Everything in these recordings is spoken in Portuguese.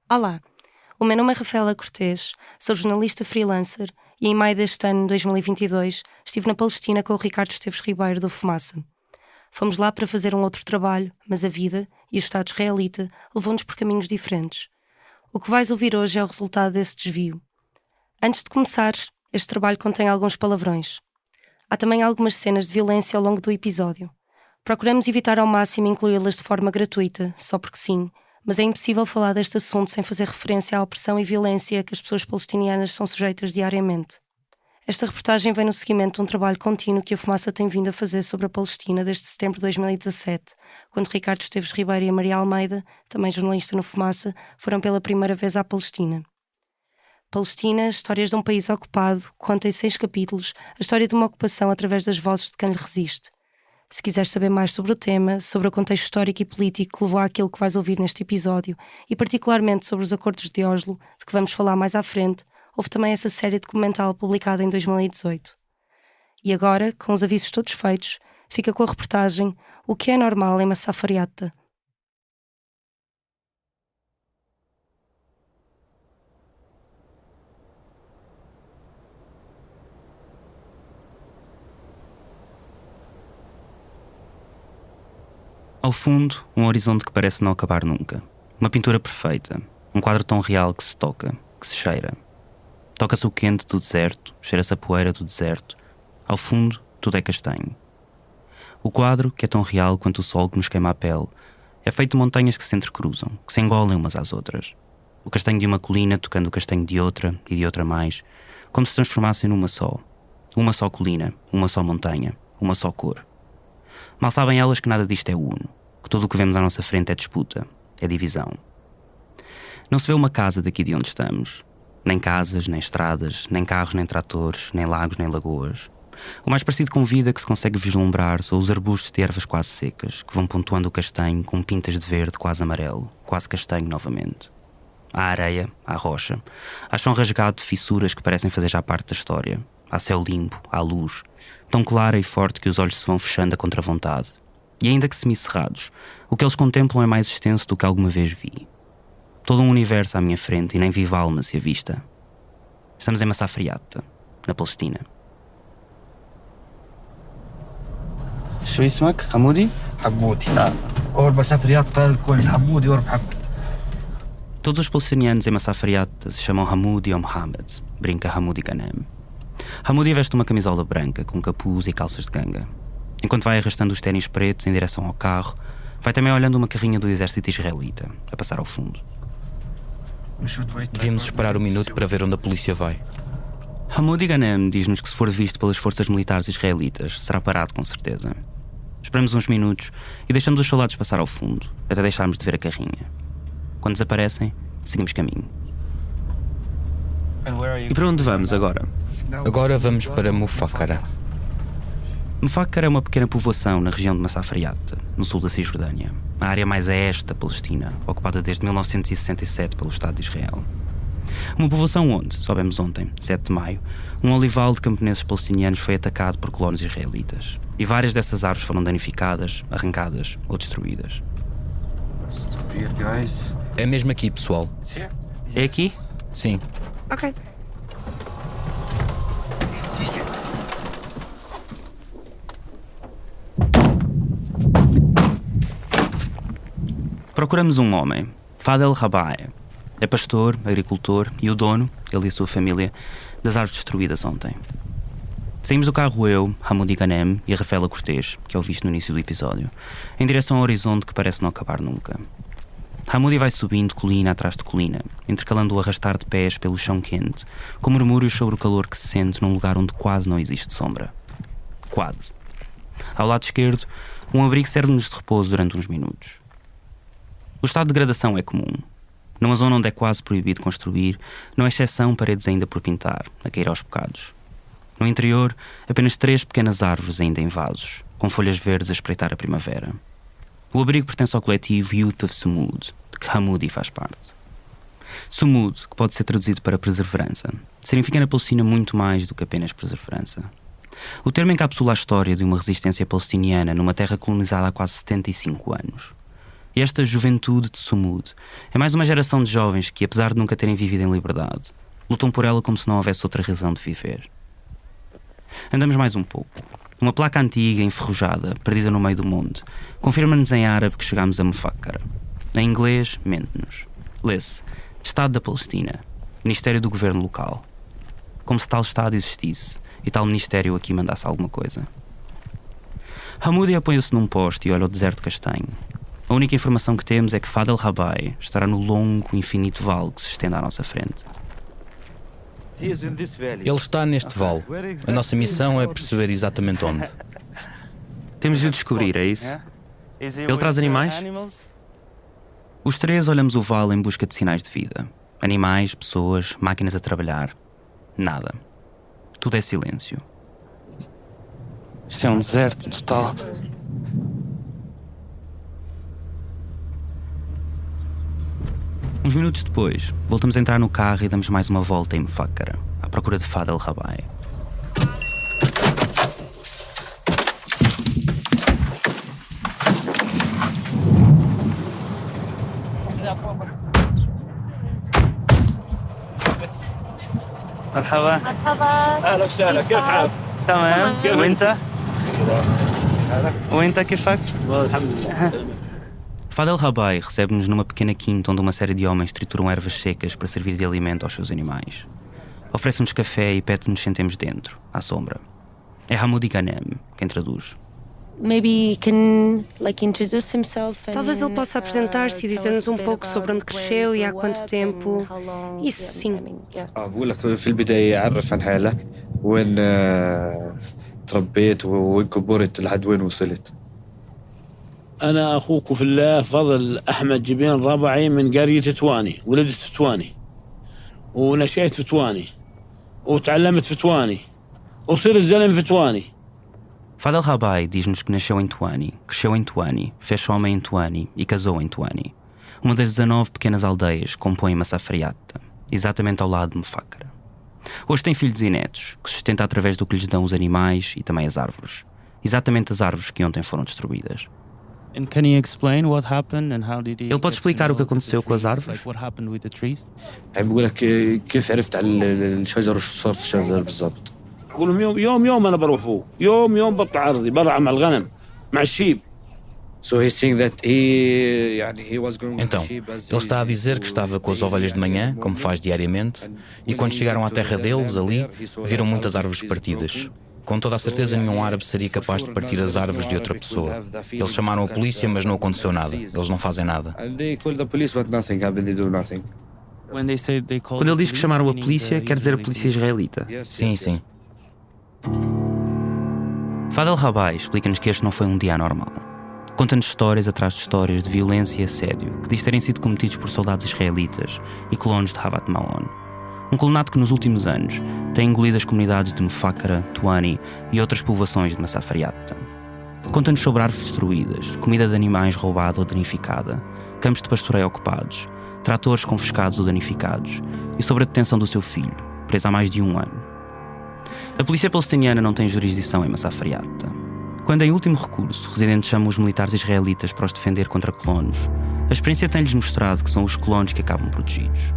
Olá, o meu nome é Rafaela Cortês, sou jornalista freelancer e em maio deste ano, 2022, estive na Palestina com o Ricardo Esteves Ribeiro do Fumaça. Fomos lá para fazer um outro trabalho, mas a vida e o Estado israelita levou-nos por caminhos diferentes. O que vais ouvir hoje é o resultado desse desvio. Antes de começares, este trabalho contém alguns palavrões. Há também algumas cenas de violência ao longo do episódio. Procuramos evitar ao máximo incluí-las de forma gratuita, só porque sim, mas é impossível falar deste assunto sem fazer referência à opressão e violência a que as pessoas palestinianas são sujeitas diariamente. Esta reportagem vem no seguimento de um trabalho contínuo que a Fumaça tem vindo a fazer sobre a Palestina desde setembro de 2017, quando Ricardo Esteves Ribeiro e a Maria Almeida, também jornalista no Fumaça, foram pela primeira vez à Palestina. Palestina, Histórias de um País Ocupado, conta em 6 capítulos a história de uma ocupação através das vozes de quem lhe resiste. Se quiseres saber mais sobre o tema, sobre o contexto histórico e político que levou àquilo que vais ouvir neste episódio e particularmente sobre os acordos de Oslo, de que vamos falar mais à frente, houve também essa série documental publicada em 2018. E agora, com os avisos todos feitos, fica com a reportagem O que é normal em Massafariata. Ao fundo, um horizonte que parece não acabar nunca. Uma pintura perfeita. Um quadro tão real que se toca, que se cheira. Toca-se o quente do deserto, cheira-se a poeira do deserto. Ao fundo, tudo é castanho. O quadro, que é tão real quanto o sol que nos queima a pele, é feito de montanhas que se entrecruzam, que se engolem umas às outras. O castanho de uma colina tocando o castanho de outra e de outra mais, como se transformassem numa só. Uma só colina, uma só montanha, uma só cor. Mal sabem elas que nada disto é uno, que tudo o que vemos à nossa frente é disputa, é divisão. Não se vê uma casa daqui de onde estamos. Nem casas, nem estradas, nem carros, nem tratores, nem lagos, nem lagoas. O mais parecido com vida que se consegue vislumbrar são os arbustos de ervas quase secas, que vão pontuando o castanho com pintas de verde quase amarelo, quase castanho novamente. Há areia, há rocha, há chão rasgado de fissuras que parecem fazer já parte da história. Há céu limpo, há luz, tão clara e forte que os olhos se vão fechando a contra-vontade. E ainda que semicerrados, o que eles contemplam é mais extenso do que alguma vez vi. Todo um universo à minha frente e nem viva alma se avista. Estamos em Massafariata, na Palestina. شو اسمك؟ حمودي؟ حمودي نعم أول مسافريات قال كل حمودي ومحمد. Todos os palestinianos em Massafariata se chamam Hamoudi ou Mohammed, brinca Hamoudi Ghanem. Hamoudi veste uma camisola branca com capuz e calças de ganga. Enquanto vai arrastando os ténis pretos em direção ao carro, vai também olhando uma carrinha do exército israelita, a passar ao fundo. Devíamos esperar um minuto para ver onde a polícia vai. Hamoudi Ghanem diz-nos que se for visto pelas forças militares israelitas, será parado com certeza. Esperamos uns minutos e deixamos os soldados passar ao fundo, até deixarmos de ver a carrinha. Quando desaparecem, seguimos caminho. E para onde vamos agora? Agora vamos para Mufakara. Mufakara é uma pequena povoação na região de Massafariata, no sul da Cisjordânia, a área mais a este da Palestina, ocupada desde 1967 pelo Estado de Israel. Uma povoação onde, soubemos ontem, 7 de maio, um olival de camponeses palestinianos foi atacado por colonos israelitas. E várias dessas árvores foram danificadas, arrancadas ou destruídas. É mesmo aqui, pessoal. É aqui? Sim. Ok. Procuramos um homem, Fadel Rabae. É pastor, agricultor e o dono, ele e a sua família, das árvores destruídas ontem. Saímos do carro eu, Hamoudi Ghanem e a Rafaela Cortês, que é o visto no início do episódio, em direção ao horizonte que parece não acabar nunca. Hamoudi vai subindo colina atrás de colina, intercalando o arrastar de pés pelo chão quente, com murmúrios sobre o calor que se sente num lugar onde quase não existe sombra. Quase. Ao lado esquerdo, um abrigo serve-nos de repouso durante uns minutos. O estado de degradação é comum. Numa zona onde é quase proibido construir, não é exceção paredes ainda por pintar, a cair aos bocados. No interior, apenas 3 pequenas árvores ainda em vasos, com folhas verdes a espreitar a primavera. O abrigo pertence ao coletivo Youth of Sumud, de que Hamoudi faz parte. Sumud, que pode ser traduzido para perseverança, significa na Palestina muito mais do que apenas perseverança. O termo encapsula a história de uma resistência palestiniana numa terra colonizada há quase 75 anos. E esta juventude de Sumud é mais uma geração de jovens que, apesar de nunca terem vivido em liberdade, lutam por ela como se não houvesse outra razão de viver. Andamos mais um pouco. Uma placa antiga, enferrujada, perdida no meio do monte, confirma-nos em árabe que chegamos a Mufakara. Em inglês, mente-nos. Lê-se: Estado da Palestina, Ministério do Governo Local. Como se tal Estado existisse e tal Ministério aqui mandasse alguma coisa. Hamoudi apoia-se num poste e olha o deserto castanho. A única informação que temos é que Fad el-Rabai estará no longo, infinito vale que se estende à nossa frente. Ele está neste vale. A nossa missão é perceber exatamente onde. Temos de o descobrir, é isso? Ele traz animais? Os três olhamos o vale em busca de sinais de vida. Animais, pessoas, máquinas a trabalhar. Nada. Tudo é silêncio. Isto é um deserto total. Uns minutos depois, voltamos a entrar no carro e damos mais uma volta em Mufakara, à procura de Fad el-Rabai. مرحبا اهلا وسهلا كيف حالك؟ تمام وانت؟ وانت كيفك؟ الحمد لله. Fad el-Rabai recebe-nos numa pequena quinta onde uma série de homens trituram ervas secas para servir de alimento aos seus animais. Oferece-nos café e pede que nos sentemos dentro, à sombra. É Hamoudi Ghanem quem traduz. Maybe he can introduce himself. Talvez ele possa apresentar-se e dizer-nos um pouco sobre onde cresceu e há quanto tempo. Isso sim. بقول لك في البداية عرف عن حالك وين تربيت وين كبرت لحد وين وصلت. أنا أخوك في الله فضل أحمد جبين ربعي من قرية تواني. ولدت في تواني ونشأت في تواني وتعلمت في تواني وصير زلم في تواني. Fad el-Rabai diz-nos que nasceu em Tuani, cresceu em Tuani, fez homem em Tuani e casou em Tuani. Uma das 19 pequenas aldeias que compõem Massaferiata, exatamente ao lado de Mufakara. Hoje tem filhos e netos, que sustenta através do que lhes dão os animais e também as árvores. Exatamente as árvores que ontem foram destruídas. Ele pode explicar o que aconteceu com as árvores? بقول لك كيف عرفت على الشجر وشو صار في الشجر بالضبط. أقول لهم يوم أنا بروح فوق يوم بطلع عرضي برع مع الغنم مع الشيب. So he's saying that he was going Então, ele está a dizer que estava com as ovelhas de manhã, como faz diariamente, e quando chegaram à terra deles, ali, viram muitas árvores partidas. Com toda a certeza, nenhum árabe seria capaz de partir as árvores de outra pessoa. Eles chamaram a polícia, mas não aconteceu nada. Eles não fazem nada. Quando ele diz que chamaram a polícia, quer dizer a polícia israelita. Sim, sim. Fad el-Rabai explica-nos que este não foi um dia anormal. Conta-nos histórias atrás de histórias de violência e assédio que diz terem sido cometidos por soldados israelitas e colonos de Havat Maon. Um colonato que nos últimos anos tem engolido as comunidades de Mufakara, Tuani e outras povoações de Massaferiata. Conta-nos sobre árvores destruídas, comida de animais roubada ou danificada, campos de pastoreio ocupados, tratores confiscados ou danificados e sobre a detenção do seu filho, preso há mais de 1 ano. A polícia palestiniana não tem jurisdição em Massaferiata. Quando, em último recurso, residentes chamam os militares israelitas para os defender contra colonos, a experiência tem-lhes mostrado que são os colonos que acabam protegidos.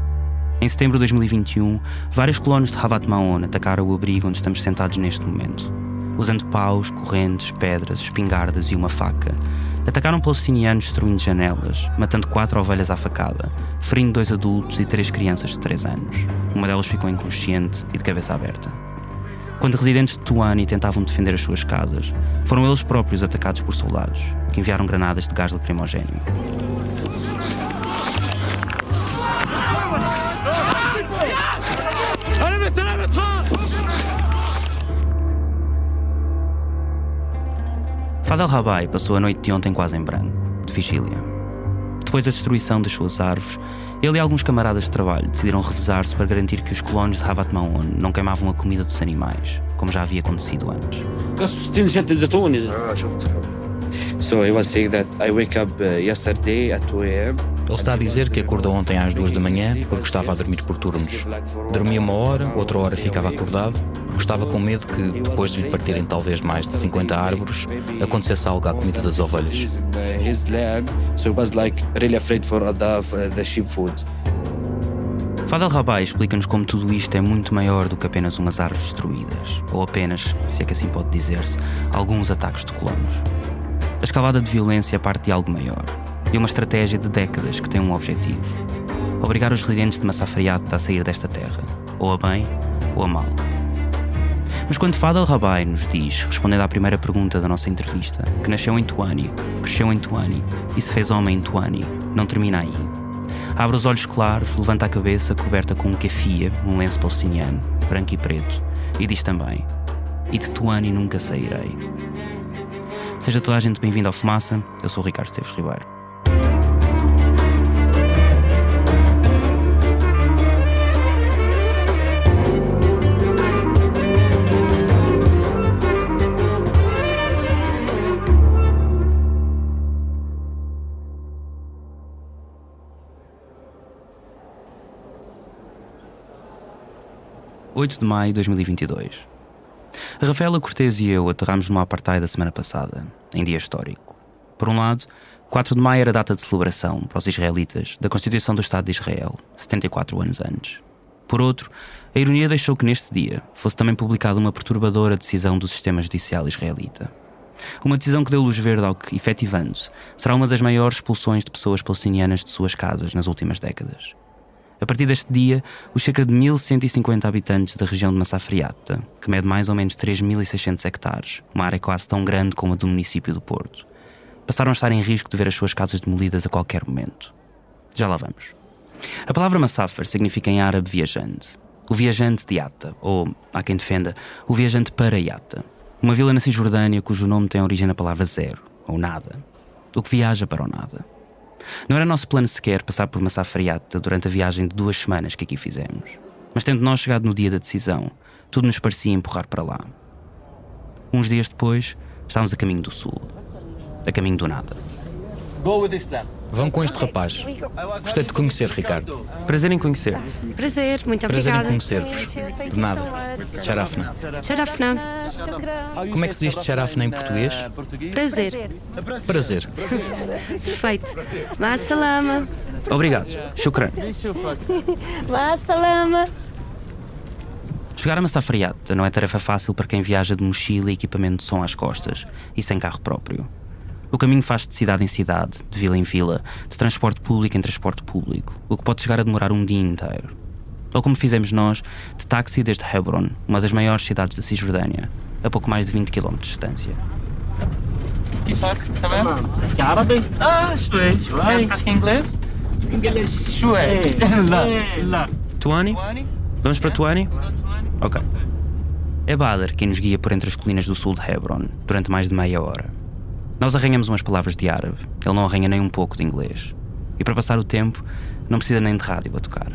Em setembro de 2021, vários colonos de Havat Maon atacaram o abrigo onde estamos sentados neste momento. Usando paus, correntes, pedras, espingardas e uma faca, atacaram palestinianos destruindo janelas, matando 4 ovelhas à facada, ferindo 2 adultos e 3 crianças de 3 anos. Uma delas ficou inconsciente e de cabeça aberta. Quando residentes de Tuani tentavam defender as suas casas, foram eles próprios atacados por soldados, que enviaram granadas de gás lacrimogéneo. Fad el-Rabai passou a noite de ontem quase em branco, de vigília. Depois da destruição das suas árvores, ele e alguns camaradas de trabalho decidiram revezar-se para garantir que os colonos de Havat Maon não queimavam a comida dos animais, como já havia acontecido antes. So he was saying that I wake up yesterday at 2 a.m. Ele está a dizer que acordou ontem às 2 da manhã porque estava a dormir por turnos. Dormia 1 hora, outra hora ficava acordado, porque estava com medo que, depois de lhe partirem talvez mais de 50 árvores, acontecesse algo à comida das ovelhas. Fadel Rabai explica-nos como tudo isto é muito maior do que apenas umas árvores destruídas, ou apenas, se é que assim pode dizer-se, alguns ataques de colonos. A escalada de violência parte de algo maior, e uma estratégia de décadas que tem um objetivo: obrigar os residentes de Massafriata a sair desta terra, ou a bem ou a mal. Mas quando Fadel Rabai nos diz, respondendo à primeira pergunta da nossa entrevista, que nasceu em Tuani, cresceu em Tuani e se fez homem em Tuani, não termina aí. Abre os olhos claros, levanta a cabeça coberta com um kefia, um lenço palestiniano, branco e preto, e diz também: e de Tuani nunca sairei. Seja toda a gente bem-vinda ao Fumaça, eu sou o Ricardo Esteves Ribeiro. (8 de maio de 2022). A Rafaela Cortês e eu aterramos numa apartheid da semana passada, em dia histórico. Por um lado, 4 de maio era data de celebração para os israelitas da Constituição do Estado de Israel, 74 anos antes. Por outro, a ironia deixou que neste dia fosse também publicada uma perturbadora decisão do sistema judicial israelita. Uma decisão que deu luz verde ao que, efetivando-se, será uma das maiores expulsões de pessoas palestinianas de suas casas nas últimas décadas. A partir deste dia, os cerca de 1.150 habitantes da região de Massafriata, que mede mais ou menos 3.600 hectares, uma área quase tão grande como a do município do Porto, passaram a estar em risco de ver as suas casas demolidas a qualquer momento. Já lá vamos. A palavra Massafar significa em árabe viajante. O viajante de Yatta, ou, há quem defenda, o viajante para Yatta, uma vila na Cisjordânia cujo nome tem origem na palavra zero, ou nada, o que viaja para o nada. Não era nosso plano sequer passar por Massafriata durante a viagem de 2 semanas que aqui fizemos. Mas tendo nós chegado no dia da decisão, tudo nos parecia empurrar para lá. Uns dias depois, estávamos a caminho do sul. A caminho do nada. Vão com este rapaz. Gostei de conhecer, Ricardo. Prazer em conhecer-te. Prazer, muito Prazer obrigada. em conhecer-vos. De nada. Sharafna. Sharafna. Como é que se diz Sharafna em português? Prazer. Prazer. Perfeito. Ma salama. Obrigado. Shukran. Ma salama. Chegar a Massafriata não é tarefa fácil para quem viaja de mochila e equipamento de som às costas e sem carro próprio. O caminho faz de cidade em cidade, de vila em vila, de transporte público em transporte público, o que pode chegar a demorar um dia inteiro. Ou como fizemos nós, de táxi desde Hebron, uma das maiores cidades da Cisjordânia, a pouco mais de 20 km de distância. كيفك؟ تمام؟ تحكي عربي؟ شوي شوي تحكي انجليزي؟ انجليزي شوي لا Tuani? Vamos para Tuani? Ok. É Badr quem nos guia por entre as colinas do sul de Hebron, durante mais de meia hora. Nós arranhamos umas palavras de árabe, ele não arranha nem um pouco de inglês. E para passar o tempo, não precisa nem de rádio a tocar.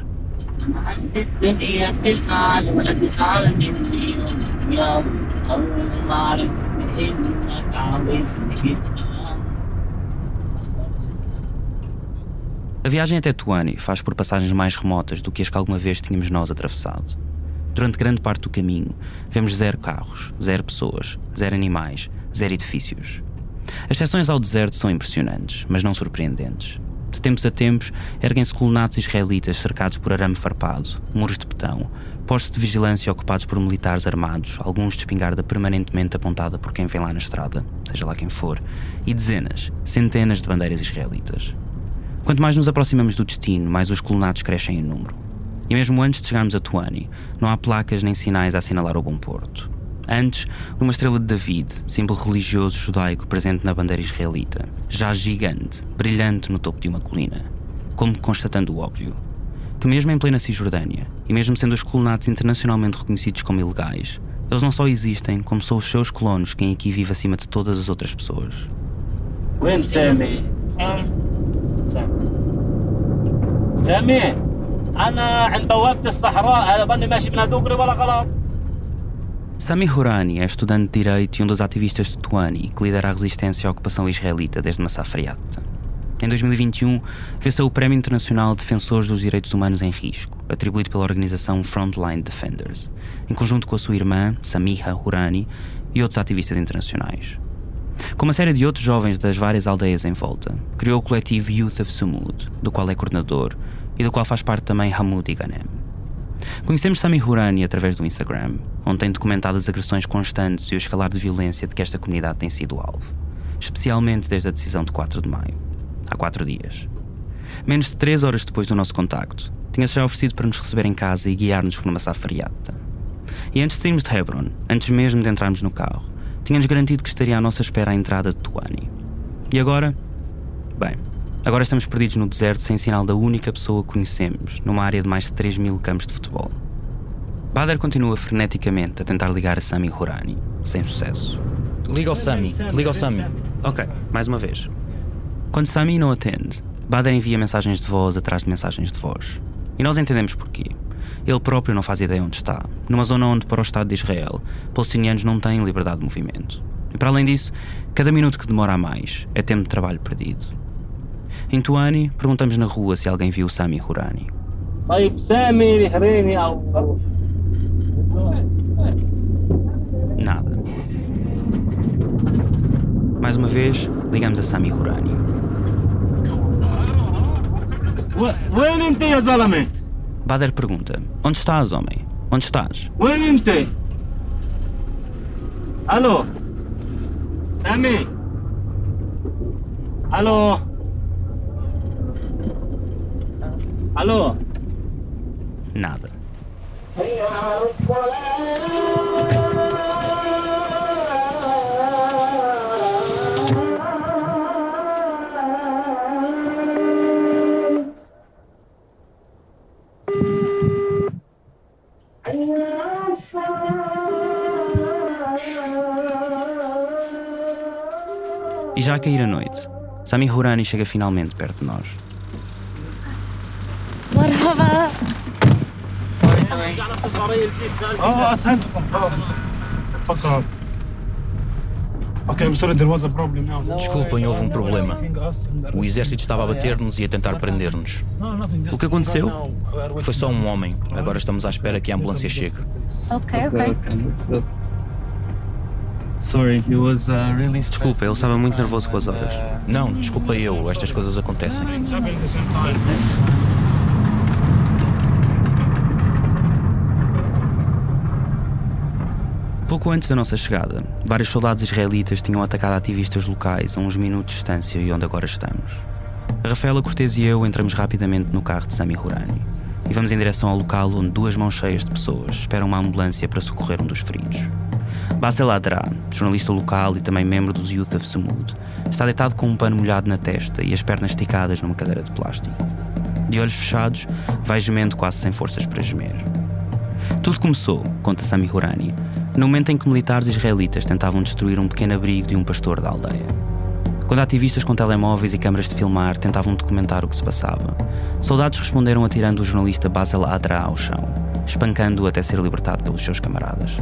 A viagem até Tuani faz por passagens mais remotas do que as que alguma vez tínhamos nós atravessado. Durante grande parte do caminho, vemos 0 carros, 0 pessoas, 0 animais, 0 edifícios. As seções ao deserto são impressionantes, mas não surpreendentes. De tempos a tempos, erguem-se colonatos israelitas cercados por arame farpado, muros de betão, postos de vigilância ocupados por militares armados, alguns de espingarda permanentemente apontada por quem vem lá na estrada, seja lá quem for, e dezenas, centenas de bandeiras israelitas. Quanto mais nos aproximamos do destino, mais os colonatos crescem em número. E mesmo antes de chegarmos a Tuani, não há placas nem sinais a assinalar o bom porto. Antes, uma estrela de David, símbolo religioso judaico presente na bandeira israelita, já gigante, brilhante no topo de uma colina, como constatando o óbvio, que mesmo em plena Cisjordânia, e mesmo sendo os colonatos internacionalmente reconhecidos como ilegais, eles não só existem, como são os seus colonos quem aqui vive acima de todas as outras pessoas. وين سامي؟ سامي أنا عند بوابة الصحراء هذا ظني ماشي منها دغري ولا غلط. Sami Hourani é estudante de Direito e um dos ativistas de Tuani que lidera a resistência à ocupação israelita desde Massafriata. Em 2021, venceu o Prémio Internacional de Defensores dos Direitos Humanos em Risco, atribuído pela organização Frontline Defenders, em conjunto com a sua irmã, Samiha Hourani, e outros ativistas internacionais. Com uma série de outros jovens das várias aldeias em volta, criou o coletivo Youth of Sumud, do qual é coordenador e do qual faz parte também Hamoud e Ghanem. Conhecemos Sami Hourani através do Instagram, onde tem documentado as agressões constantes e o escalar de violência de que esta comunidade tem sido alvo, especialmente desde a decisão de 4 de maio, há 4 dias. Menos de 3 horas depois do nosso contacto, tinha-se já oferecido para nos receber em casa e guiar-nos por uma safariata. E antes de sairmos de Hebron, antes mesmo de entrarmos no carro, tinha-nos garantido que estaria à nossa espera à entrada de Tuani. E agora? Bem, agora estamos perdidos no deserto sem sinal da única pessoa que conhecemos, numa área de mais de 3.000 campos de futebol. Bader continua freneticamente a tentar ligar a Sami Hourani, sem sucesso. Liga ao Sami, liga ao Sami. Ok, mais uma vez. Quando Sami não atende, Bader envia mensagens de voz atrás de mensagens de voz. E nós entendemos porquê. Ele próprio não faz ideia onde está, numa zona onde, para o Estado de Israel, palestinianos não têm liberdade de movimento. E para além disso, cada minuto que demora a mais é tempo de trabalho perdido. Em Tuani, perguntamos na rua se alguém viu Sami Hourani. Nada. Mais uma vez, ligamos a Sami Hourani. وين انت يا زلمه؟ Bader pergunta: onde estás, homem? Onde estás? وين انت؟ الو سامي الو الو Nada. E já a cair a noite, Sami Hourani chega finalmente perto de nós. Desculpem, houve um problema. O exército estava a bater-nos e a tentar prender-nos. O que aconteceu? Foi só um homem. Agora estamos à espera que a ambulância chegue. Ok. Desculpa, ele estava muito nervoso com as horas. Não, desculpa eu, estas coisas acontecem. Pouco antes da nossa chegada, vários soldados israelitas tinham atacado ativistas locais a uns minutos de distância e onde agora estamos. A Rafaela Cortês e eu entramos rapidamente no carro de Sami Hourani e vamos em direção ao local onde 2 mãos cheias de pessoas esperam uma ambulância para socorrer um dos feridos. Basel Adra, jornalista local e também membro dos Youth of Sumud, está deitado com um pano molhado na testa e as pernas esticadas numa cadeira de plástico. De olhos fechados, vai gemendo quase sem forças para gemer. Tudo começou, conta Sami Hourani, no momento em que militares israelitas tentavam destruir um pequeno abrigo de um pastor da aldeia. Quando ativistas com telemóveis e câmaras de filmar tentavam documentar o que se passava, soldados responderam atirando o jornalista Basel Adra ao chão, espancando-o até ser libertado pelos seus camaradas.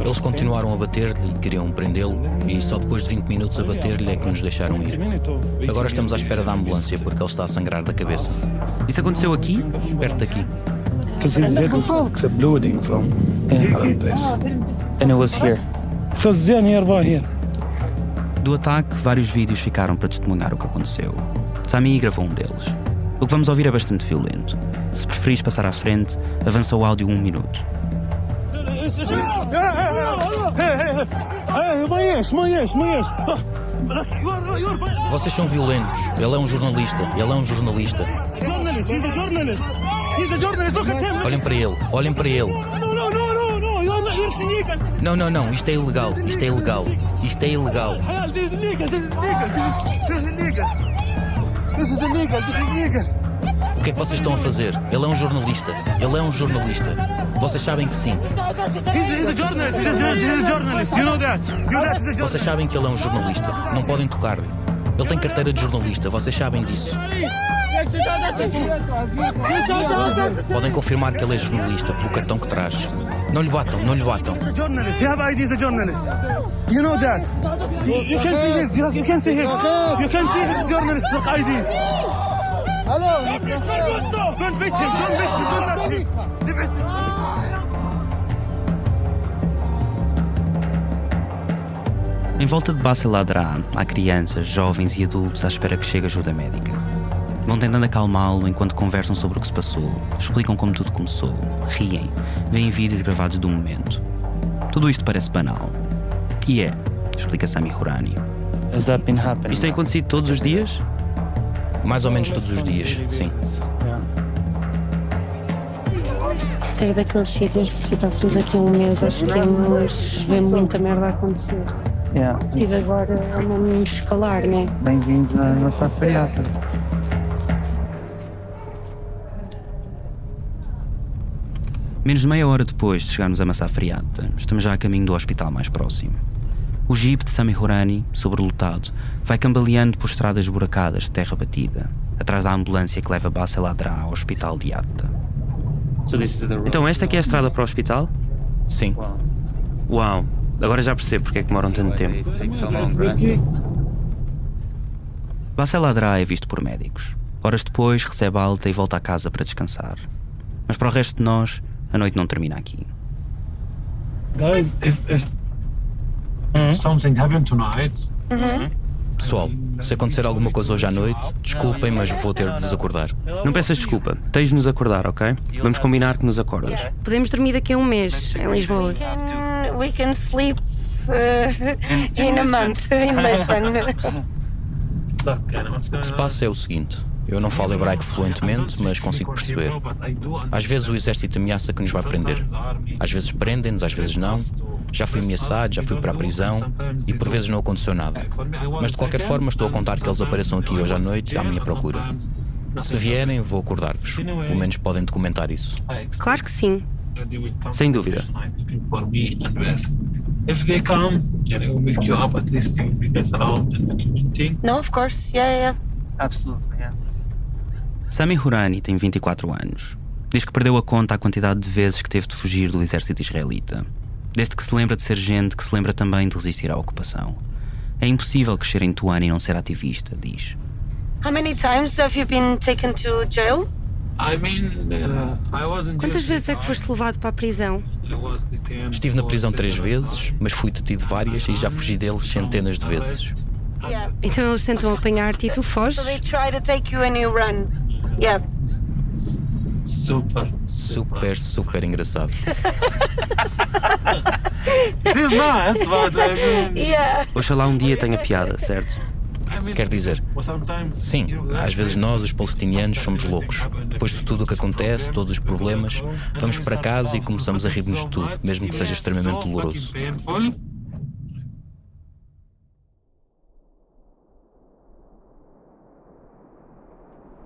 Eles continuaram a bater-lhe e queriam prendê-lo, e só depois de 20 minutos a bater-lhe é que nos deixaram ir. Agora estamos à espera da ambulância porque ele está a sangrar da cabeça. Isso aconteceu aqui? Perto daqui. Do ataque, vários vídeos ficaram para testemunhar o que aconteceu. Sami gravou um deles. O que vamos ouvir é bastante violento. Se preferires passar à frente, avança o áudio 1 minuto. Vocês são violentos. Ele é um jornalista. Ele é um jornalista. Olhem para ele. Olhem para ele. Não, não, não. Isto é ilegal. Isto é ilegal. Isto é ilegal. O que é que vocês estão a fazer? Ele é um jornalista. Ele é um jornalista. Vocês sabem que sim. Vocês sabem que ele é um jornalista. Não podem tocar-lhe. Ele tem carteira de jornalista. Vocês sabem disso. Podem confirmar que ele é jornalista pelo cartão que traz. Não lhe batam, não lhe batam. Journalist, you have ID as a journalist. You know that. You can see his. You can see his. You can see his journalist with ID. Hello. Don't beat him. Don't beat him. Don't touch him. Em volta de Bassel Adra há crianças, jovens e adultos à espera que chegue ajuda médica. Vão tentando acalmá-lo enquanto conversam sobre o que se passou, explicam como tudo começou, riem, veem vídeos gravados do momento. Tudo isto parece banal. E é, explica Sami Hourani. Isto tem acontecido todos os dias? Mais ou menos todos os dias, sim. Sair daqueles sítios que se ficássemos aqui um mês, acho que íamos ver muita merda a acontecer. Tive agora a me escalar, né? Bem-vindo à nossa feriata. Menos de meia hora depois de chegarmos a Massafriata, estamos já a caminho do hospital mais próximo. O jeep de Sami Hourani, sobrelotado, vai cambaleando por estradas esburacadas de terra batida, atrás da ambulância que leva Bassel Adra ao hospital de Yatta. Então esta aqui é a estrada para o hospital? Sim. Uau, agora já percebo porque é que demoram tanto tempo. Bassel Adra é visto por médicos. Horas depois recebe alta e volta a casa para descansar. Mas para o resto de nós, a noite não termina aqui. Guys, if something happened tonight. Pessoal, se acontecer alguma coisa hoje à noite, desculpem, mas vou ter de vos acordar. Não peças desculpa, tens de nos acordar, ok? Vamos combinar que nos acordas. Podemos dormir daqui a um mês, em Lisboa. We can sleep in a month in Lisbon. O que se passa é o seguinte. Eu não falo hebraico fluentemente, mas consigo perceber. Às vezes o exército ameaça que nos vai prender. Às vezes prendem-nos, às vezes não. Já fui ameaçado, já fui para a prisão e por vezes não aconteceu nada. Mas de qualquer forma estou a contar que eles apareçam aqui hoje à noite à minha procura. Se vierem, vou acordar-vos. Pelo menos podem documentar isso. Claro que sim. Sem dúvida. If they come, we'll wake you up, at least you will be better around and think. No, of course, yeah. Absolutely, yeah. Sami Hourani tem 24 anos. Diz que perdeu a conta à quantidade de vezes que teve de fugir do exército israelita. Desde que se lembra de ser gente que se lembra também de resistir à ocupação. É impossível crescer em Tuani e não ser ativista, diz. How many times have you been taken to jail? Quantas vezes é que foste levado para a prisão? Estive na prisão 3 vezes, mas fui detido várias e já fugi deles centenas de vezes. Então eles tentam apanhar-te e tu foges? So they try to take you and you run. Yeah. Super engraçado. It is not, but Yeah. Oxalá um dia tenha piada, certo? Quer dizer, sim, às vezes nós, os palestinianos, somos loucos. Depois de tudo o que acontece, todos os problemas, vamos para casa e começamos a rir-nos de tudo, mesmo que seja extremamente doloroso.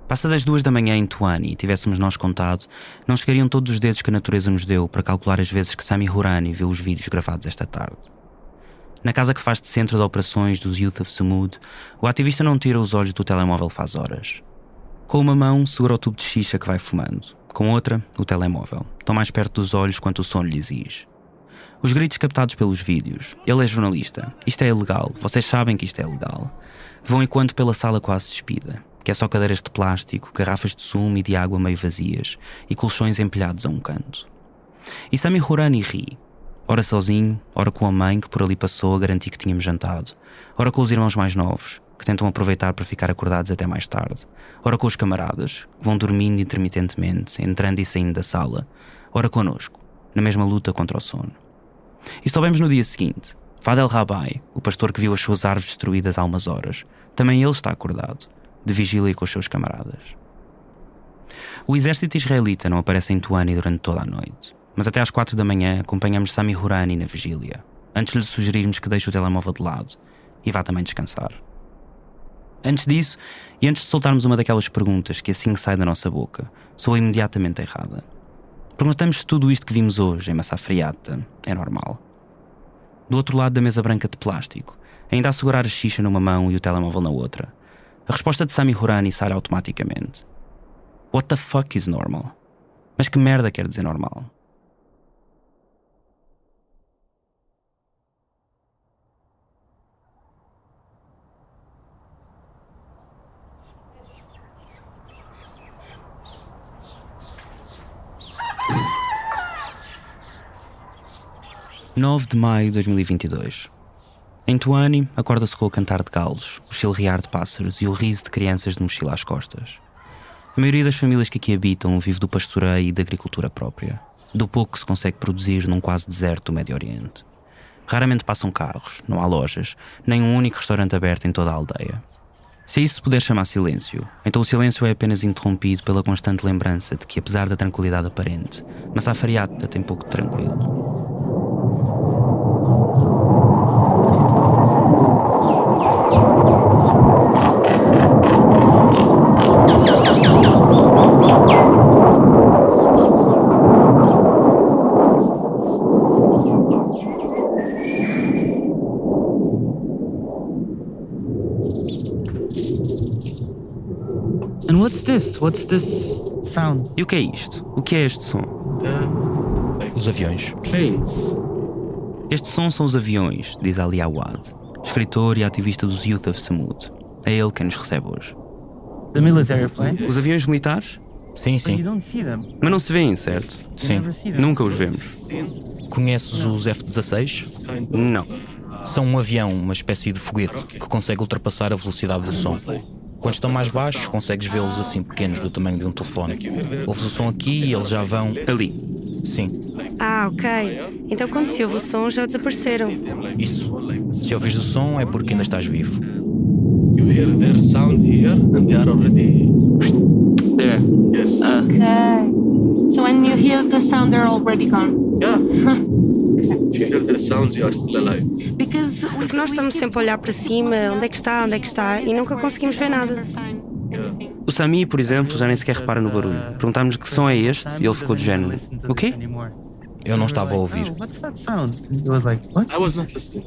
Passa das 2 da manhã em Tuani e tivéssemos nós contado, não chegariam todos os dedos que a natureza nos deu para calcular as vezes que Sami Hourani viu os vídeos gravados esta tarde. Na casa que faz de centro de operações dos Youth of Sumud, o ativista não tira os olhos do telemóvel faz horas. Com uma mão, segura o tubo de xixa que vai fumando. Com outra, o telemóvel, tão mais perto dos olhos quanto o sono lhe exige. Os gritos captados pelos vídeos. Ele é jornalista. Isto é ilegal. Vocês sabem que isto é ilegal. Vão enquanto pela sala quase despida, que é só cadeiras de plástico, garrafas de sumo e de água meio vazias e colchões empilhados a um canto. E Sami Hourani ri. Ora sozinho, ora com a mãe que por ali passou a garantir que tínhamos jantado, ora com os irmãos mais novos, que tentam aproveitar para ficar acordados até mais tarde, ora com os camaradas, que vão dormindo intermitentemente, entrando e saindo da sala, ora connosco, na mesma luta contra o sono. E soubemos no dia seguinte, Fadel Rabai, o pastor que viu as suas árvores destruídas há umas horas, também ele está acordado, de vigília com os seus camaradas. O exército israelita não aparece em Tuani durante toda a noite. Mas até às 4 da manhã acompanhamos Sami Hourani na vigília, antes de lhe sugerirmos que deixe o telemóvel de lado e vá também descansar. Antes disso, e antes de soltarmos uma daquelas perguntas que assim que sai da nossa boca, soa imediatamente errada. Perguntamos se tudo isto que vimos hoje em Massafriata é normal. Do outro lado da mesa branca de plástico, ainda a segurar a xixa numa mão e o telemóvel na outra, A resposta de Sami Hourani sai automaticamente. What the fuck is normal? Mas que merda quer dizer normal? – 9 de maio de 2022. Em Tuani, acorda-se com o cantar de galos, o chilrear de pássaros e o riso de crianças de mochila às costas. A maioria das famílias que aqui habitam vive do pastoreio e da agricultura própria, do pouco que se consegue produzir num quase deserto do Médio Oriente. Raramente passam carros, não há lojas, nem um único restaurante aberto em toda a aldeia. Se a isso se puder chamar silêncio, então o silêncio é apenas interrompido pela constante lembrança de que, apesar da tranquilidade aparente, Masafer Yatta tem pouco de tranquilo. And what's this? What's this sound? E o que é isto? O que é este som? Os aviões. Planes. Estes sons são os aviões, diz Ali Awad, escritor e ativista dos Youth of Samud. É ele quem nos recebe hoje. The military planes? Os aviões militares? Sim, But sim. you don't see them. Mas não se vêem, certo? You Sim. never see them. Nunca os vemos. Conheces os F-16? Não. São um avião, uma espécie de foguete, que consegue ultrapassar a velocidade do som. Quando estão mais baixos, consegues vê-los assim pequenos, do tamanho de um telefone. Ouves o som aqui e eles já vão... Ali. Sim, Ah, ok. Então quando se ouve o som já desapareceram. isso. Se ouvires o som é porque ainda estás vivo. You hear their sound here and they are already there. Yes. Okay. So when you hear the sound, they're already gone. Yeah. If you hear their sounds, you are still alive. Because Porque nós estamos sempre a olhar para cima, onde é que está, e nunca conseguimos ver nada. O Sami, por exemplo, já nem sequer repara no barulho. Perguntámos-lhe que som é este e ele ficou de género. O quê? Eu não estava a ouvir. Oh, what's that sound? It was like, what? I was not listening.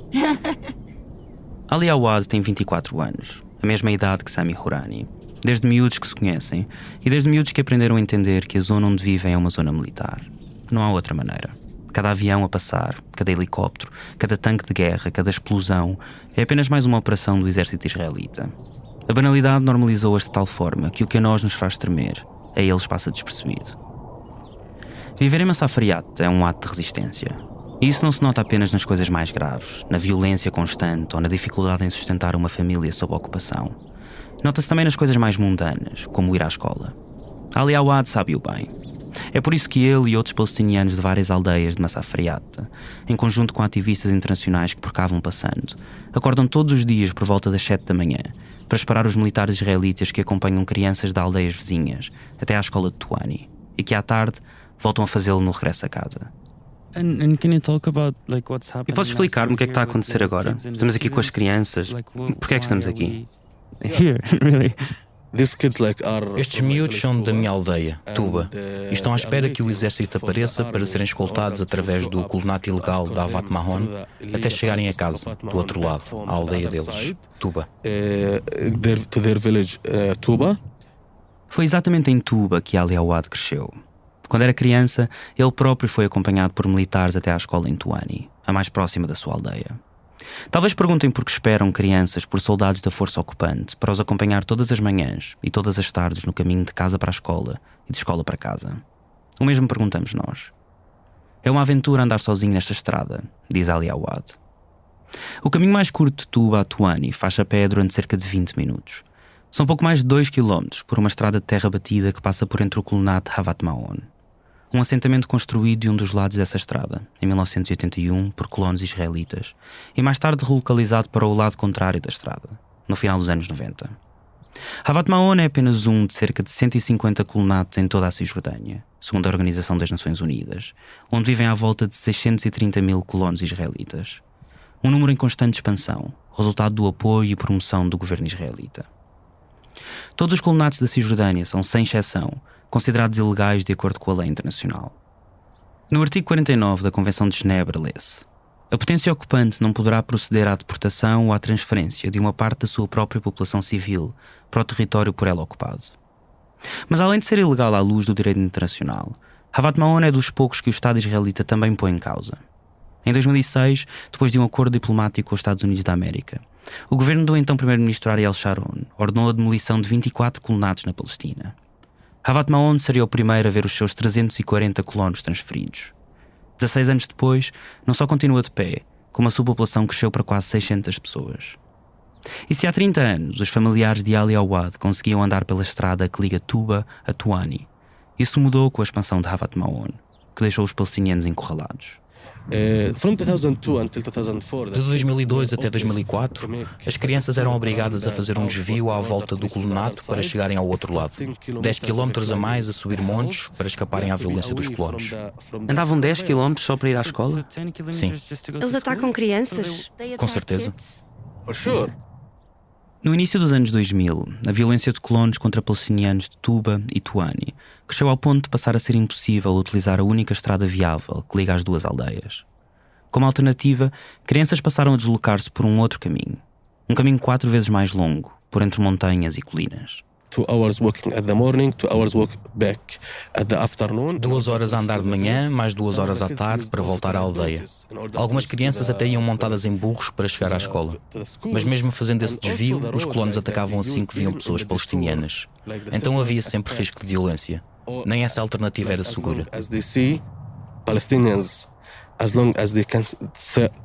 Ali Awad tem 24 anos, a mesma idade que Sami Hourani. Desde miúdos que se conhecem e desde miúdos que aprenderam a entender que a zona onde vivem é uma zona militar. Não há outra maneira. Cada avião a passar, cada helicóptero, cada tanque de guerra, cada explosão é apenas mais uma operação do exército israelita. A banalidade normalizou-as de tal forma que o que a nós nos faz tremer, a eles passa despercebido. Viver em Masafer Yatta é um ato de resistência. E isso não se nota apenas nas coisas mais graves, na violência constante ou na dificuldade em sustentar uma família sob ocupação. Nota-se também nas coisas mais mundanas, como ir à escola. Ali Awad sabe-o bem. É por isso que ele e outros palestinianos de várias aldeias de Masafer Yatta, em conjunto com ativistas internacionais que por cá vão passando, acordam todos os dias por volta das 7 da manhã para esperar os militares israelitas que acompanham crianças de aldeias vizinhas até à escola de Tuani e que à tarde voltam a fazê-lo no regresso a casa. E podes explicar-me o que é que está a acontecer agora? Estamos aqui com as crianças. Porquê é que estamos aqui? Estes miúdos são da minha aldeia, Tuba, e estão à espera que o exército apareça para serem escoltados através do colonato ilegal da Avat Mahon até chegarem a casa, do outro lado, à aldeia deles, Tuba. Foi exatamente em Tuba que Ali Awad cresceu. Quando era criança, ele próprio foi acompanhado por militares até à escola em Tuani, a mais próxima da sua aldeia. Talvez perguntem por que esperam crianças por soldados da força ocupante para os acompanhar todas as manhãs e todas as tardes no caminho de casa para a escola e de escola para casa. O mesmo perguntamos nós. É uma aventura andar sozinho nesta estrada, diz Ali Awad. O caminho mais curto de Tuba a Tuani faz a pé durante cerca de 20 minutos. São pouco mais de 2 km por uma estrada de terra batida que passa por entre o colonato Havat Mahon. Um assentamento construído de um dos lados dessa estrada, em 1981, por colonos israelitas, e mais tarde relocalizado para o lado contrário da estrada, no final dos anos 90. Havat Mahon é apenas um de cerca de 150 colonatos em toda a Cisjordânia, segundo a Organização das Nações Unidas, onde vivem à volta de 630 mil colonos israelitas. Um número em constante expansão, resultado do apoio e promoção do governo israelita. Todos os colonatos da Cisjordânia são, sem exceção, considerados ilegais de acordo com a lei internacional. No artigo 49 da Convenção de Genebra lê-se: A potência ocupante não poderá proceder à deportação ou à transferência de uma parte da sua própria população civil para o território por ela ocupado. Mas além de ser ilegal à luz do direito internacional, Havat Maon é dos poucos que o Estado israelita também põe em causa. Em 2006, depois de um acordo diplomático com os Estados Unidos da América, o governo do então primeiro-ministro Ariel Sharon ordenou a demolição de 24 colonatos na Palestina. Havat Maon seria o primeiro a ver os seus 340 colonos transferidos. 16 anos depois, não só continua de pé, como a sua população cresceu para quase 600 pessoas. E se há 30 anos os familiares de Ali Awad conseguiam andar pela estrada que liga Tuba a Tuani, isso mudou com a expansão de Havat Maon, que deixou os palestinianos encurralados. De 2002 até 2004, as crianças eram obrigadas a fazer um desvio à volta do colonato para chegarem ao outro lado. 10 km a mais a subir montes para escaparem à violência dos colonos. Andavam 10 km só para ir à escola? Sim. Eles atacam crianças? Com certeza. No início dos anos 2000, a violência de colonos contra palestinianos de Tuba e Tuani cresceu ao ponto de passar a ser impossível utilizar a única estrada viável que liga as duas aldeias. Como alternativa, crianças passaram a deslocar-se por um outro caminho. Um caminho 4 vezes mais longo, por entre montanhas e colinas. 2 horas a andar de manhã, mais 2 horas à tarde para voltar à aldeia. Algumas crianças até iam montadas em burros para chegar à escola. Mas mesmo fazendo esse desvio, os colonos atacavam assim que viam pessoas palestinianas. Então havia sempre risco de violência. Nem essa alternativa era segura. As long as they can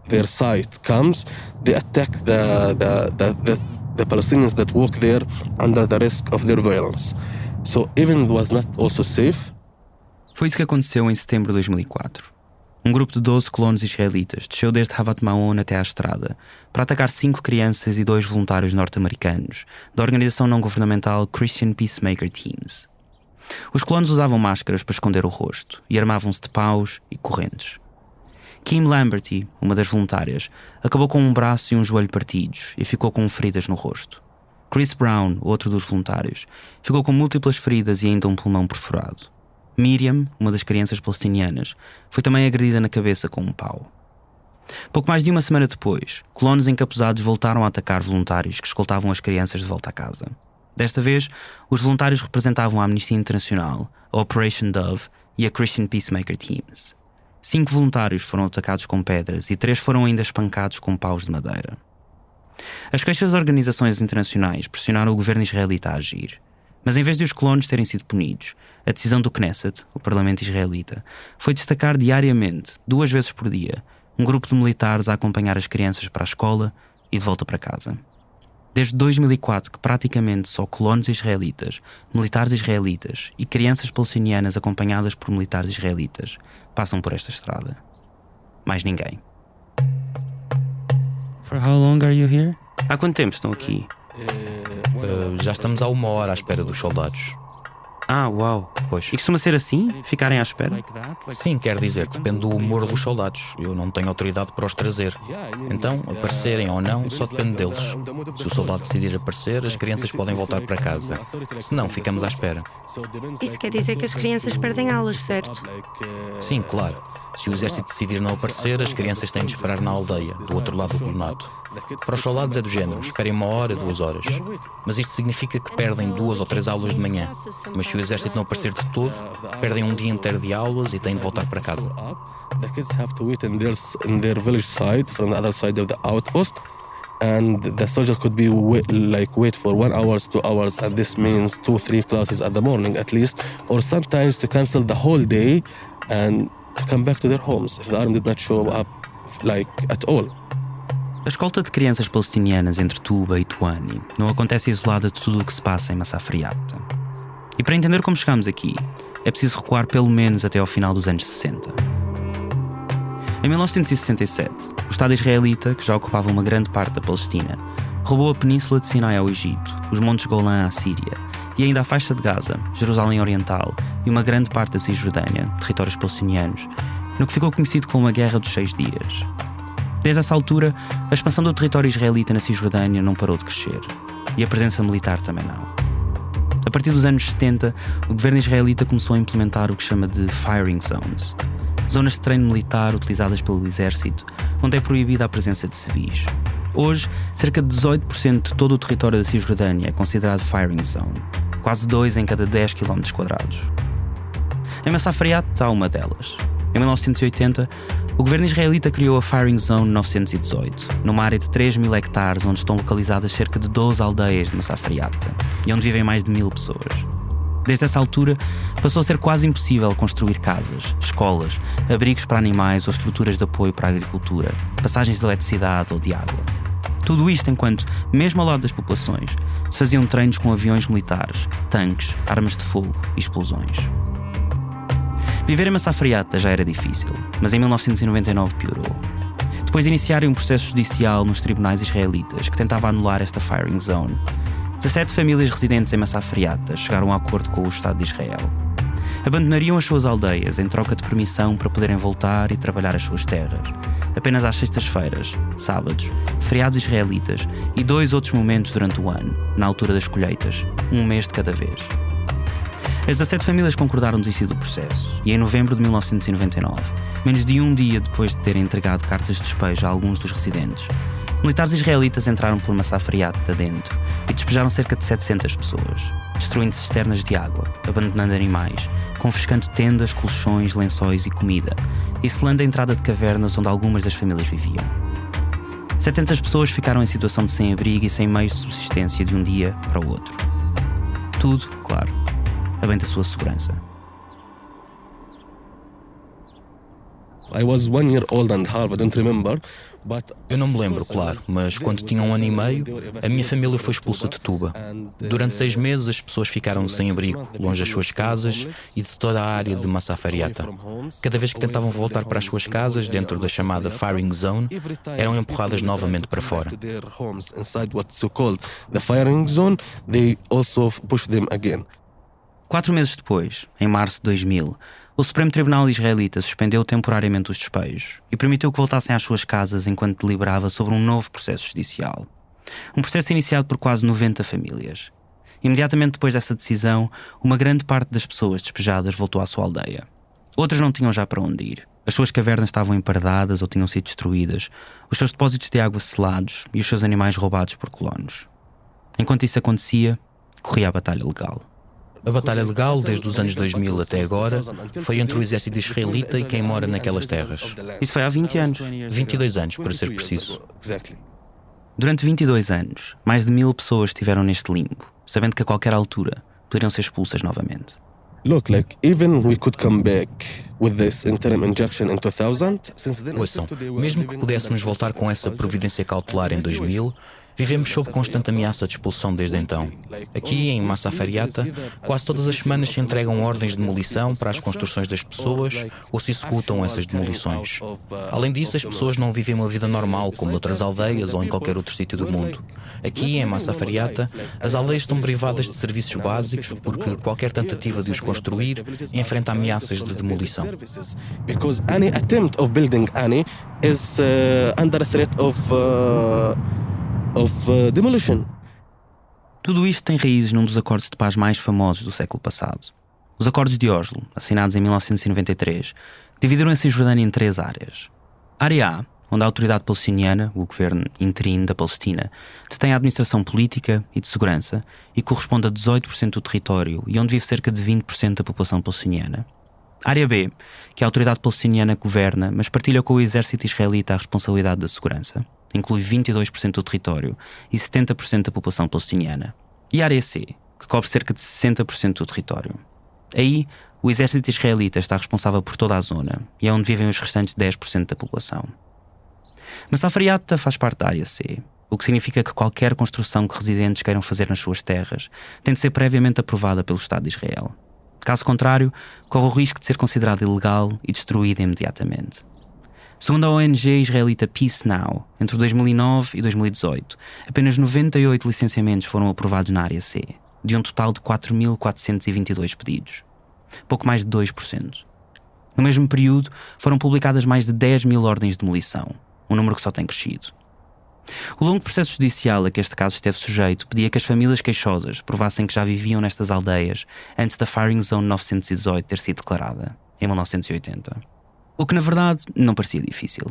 their sight comes, they attack the Palestinians that walk there under the risk of their violence. So even it was not also safe. Foi isso que aconteceu em setembro de 2004. Um grupo de 12 colonos israelitas desceu desde Havat Maon até à estrada para atacar 5 crianças e 2 voluntários norte-americanos da organização não-governamental Christian Peacemaker Teams. Os colonos usavam máscaras para esconder o rosto e armavam-se de paus e correntes. Kim Lamberty, uma das voluntárias, acabou com um braço e um joelho partidos e ficou com feridas no rosto. Chris Brown, outro dos voluntários, ficou com múltiplas feridas e ainda um pulmão perfurado. Miriam, uma das crianças palestinianas, foi também agredida na cabeça com um pau. Pouco mais de uma semana depois, colonos encapuzados voltaram a atacar voluntários que escoltavam as crianças de volta a casa. Desta vez, os voluntários representavam a Amnistia Internacional, a Operation Dove e a Christian Peacemaker Teams. 5 voluntários foram atacados com pedras e 3 foram ainda espancados com paus de madeira. As queixas das organizações internacionais pressionaram o governo israelita a agir. Mas em vez de os colonos terem sido punidos, a decisão do Knesset, o parlamento israelita, foi destacar diariamente, 2 vezes por dia, um grupo de militares a acompanhar as crianças para a escola e de volta para casa. Desde 2004 que praticamente só colonos israelitas, militares israelitas e crianças palestinianas acompanhadas por militares israelitas passam por esta estrada. Mais ninguém. For how long are you here? Há quanto tempo estão aqui? Já estamos há 1 hora à espera dos soldados. Ah, uau. Pois. E costuma ser assim? Ficarem à espera? Sim, quer dizer, depende do humor dos soldados. Eu não tenho autoridade para os trazer. Então, aparecerem ou não, só depende deles. Se o soldado decidir aparecer, as crianças podem voltar para casa. Se não, ficamos à espera. Isso quer dizer que as crianças perdem aulas, certo? Sim, claro. Se o exército decidir não aparecer, as crianças têm de esperar na aldeia, do outro lado do colonato. Para os soldados é do género, esperem 1 hora, 2 horas. Mas isto significa que perdem 2 ou 3 aulas de manhã. Mas se o exército não aparecer de todo, perdem um dia inteiro de aulas e têm de voltar para casa. The kids have to wait in their village side, from the other side of the outpost. And the soldiers could be wait for 1 hour, 2 hours, and this means 2-3 classes at the morning at least, or sometimes to cancel the whole day and to come back to their homes if the army did not show up at all. A escolta de crianças palestinianas entre Tuba e Tuani não acontece isolada de tudo o que se passa em Massafriata. E para entender como chegamos aqui, é preciso recuar pelo menos até ao final dos anos 60. Em 1967, o Estado israelita, que já ocupava uma grande parte da Palestina, roubou a península de Sinai ao Egito, os Montes Golã à Síria, e ainda a faixa de Gaza, Jerusalém Oriental e uma grande parte da Cisjordânia, territórios palestinianos, no que ficou conhecido como a Guerra dos 6 Dias. Desde essa altura, a expansão do território israelita na Cisjordânia não parou de crescer, e a presença militar também não. A partir dos anos 70, o governo israelita começou a implementar o que chama de firing zones. zonas de treino militar utilizadas pelo exército, onde é proibida a presença de civis. Hoje, cerca de 18% de todo o território da Cisjordânia é considerado firing zone, quase 2 em cada 10 km². Em Massaferiat está uma delas. Em 1980, o governo israelita criou a Firing Zone 918, numa área de 3.000 hectares onde estão localizadas cerca de 12 aldeias de Massaferiat e onde vivem mais de 1.000 pessoas. Desde essa altura, passou a ser quase impossível construir casas, escolas, abrigos para animais ou estruturas de apoio para a agricultura, passagens de eletricidade ou de água. Tudo isto enquanto, mesmo ao lado das populações, se faziam treinos com aviões militares, tanques, armas de fogo e explosões. Viver em Massaferiat já era difícil, mas em 1999 piorou. Depois de iniciarem um processo judicial nos tribunais israelitas que tentava anular esta firing zone, 17 famílias residentes em Massaferiat chegaram a acordo com o Estado de Israel. Abandonariam as suas aldeias em troca de permissão para poderem voltar e trabalhar as suas terras, apenas às sextas-feiras, sábados, feriados israelitas e 2 outros momentos durante o ano, na altura das colheitas, um mês de cada vez. As 17 famílias concordaram desistir do processo e em novembro de 1999, menos de um dia depois de terem entregado cartas de despejo a alguns dos residentes, militares israelitas entraram por Massaferiat adentro e despejaram cerca de 700 pessoas, destruindo cisternas de água, abandonando animais, confiscando tendas, colchões, lençóis e comida e selando a entrada de cavernas onde algumas das famílias viviam. 700 pessoas ficaram em situação de sem-abrigo e sem meios de subsistência de um dia para o outro. Tudo, claro, a bem da sua segurança. I was 1 year old and half, I don't remember, but Eu não me lembro, claro, mas quando tinha 1 ano e meio, a minha família foi expulsa de Tuba. Durante 6 meses as pessoas ficaram sem abrigo, longe das suas casas e de toda a área de Massaferiat. Cada vez que tentavam voltar para as suas casas, dentro da chamada Firing Zone, eram empurradas novamente para fora. inside what's so called the firing zone, they also push them again. 4 meses depois, em março de 2000, o Supremo Tribunal Israelita suspendeu temporariamente os despejos e permitiu que voltassem às suas casas enquanto deliberava sobre um novo processo judicial. Um processo iniciado por quase 90 famílias. Imediatamente depois dessa decisão, uma grande parte das pessoas despejadas voltou à sua aldeia. Outras não tinham já para onde ir. As suas cavernas estavam emparedadas ou tinham sido destruídas, os seus depósitos de água selados e os seus animais roubados por colonos. Enquanto isso acontecia, corria a batalha legal. A batalha legal, desde os anos 2000 até agora, foi entre o exército israelita e quem mora naquelas terras. Isso foi há 20 anos. 22 anos, para ser preciso. Durante 22 anos, mais de 1000 pessoas estiveram neste limbo, sabendo que a qualquer altura poderiam ser expulsas novamente. Look, like even we could come back with this interim injunction in 2000. Since then, Ouçam, mesmo que pudéssemos voltar com essa providência cautelar em 2000, vivemos sob constante ameaça de expulsão desde então. Aqui, em Massaferiat, quase todas as semanas se entregam ordens de demolição para as construções das pessoas ou se executam essas demolições. Além disso, as pessoas não vivem uma vida normal como noutras aldeias ou em qualquer outro sítio do mundo. Aqui, em Massaferiat, as aldeias estão privadas de serviços básicos porque qualquer tentativa de os construir enfrenta ameaças de demolição. Because any attempt of building any is under a threat of demolition. Tudo isto tem raízes num dos acordos de paz mais famosos do século passado. Os Acordos de Oslo, assinados em 1993, dividiram a Cisjordânia em 3 áreas. Área A, onde a autoridade palestiniana, o governo interino da Palestina, detém a administração política e de segurança e corresponde a 18% do território e onde vive cerca de 20% da população palestiniana. Área B, que a autoridade palestiniana governa, mas partilha com o exército israelita a responsabilidade da segurança. Inclui 22% do território e 70% da população palestiniana. E a Área C, que cobre cerca de 60% do território. Aí, o exército israelita está responsável por toda a zona e é onde vivem os restantes 10% da população. Massaferiat faz parte da Área C, o que significa que qualquer construção que residentes queiram fazer nas suas terras tem de ser previamente aprovada pelo Estado de Israel. Caso contrário, corre o risco de ser considerada ilegal e destruída imediatamente. Segundo a ONG israelita Peace Now, entre 2009 e 2018, apenas 98 licenciamentos foram aprovados na Área C, de um total de 4.422 pedidos. Pouco mais de 2%. No mesmo período, foram publicadas mais de 10.000 ordens de demolição, um número que só tem crescido. O longo processo judicial a que este caso esteve sujeito pedia que as famílias queixosas provassem que já viviam nestas aldeias antes da Firing Zone 918 ter sido declarada, em 1980. O que na verdade não parecia difícil.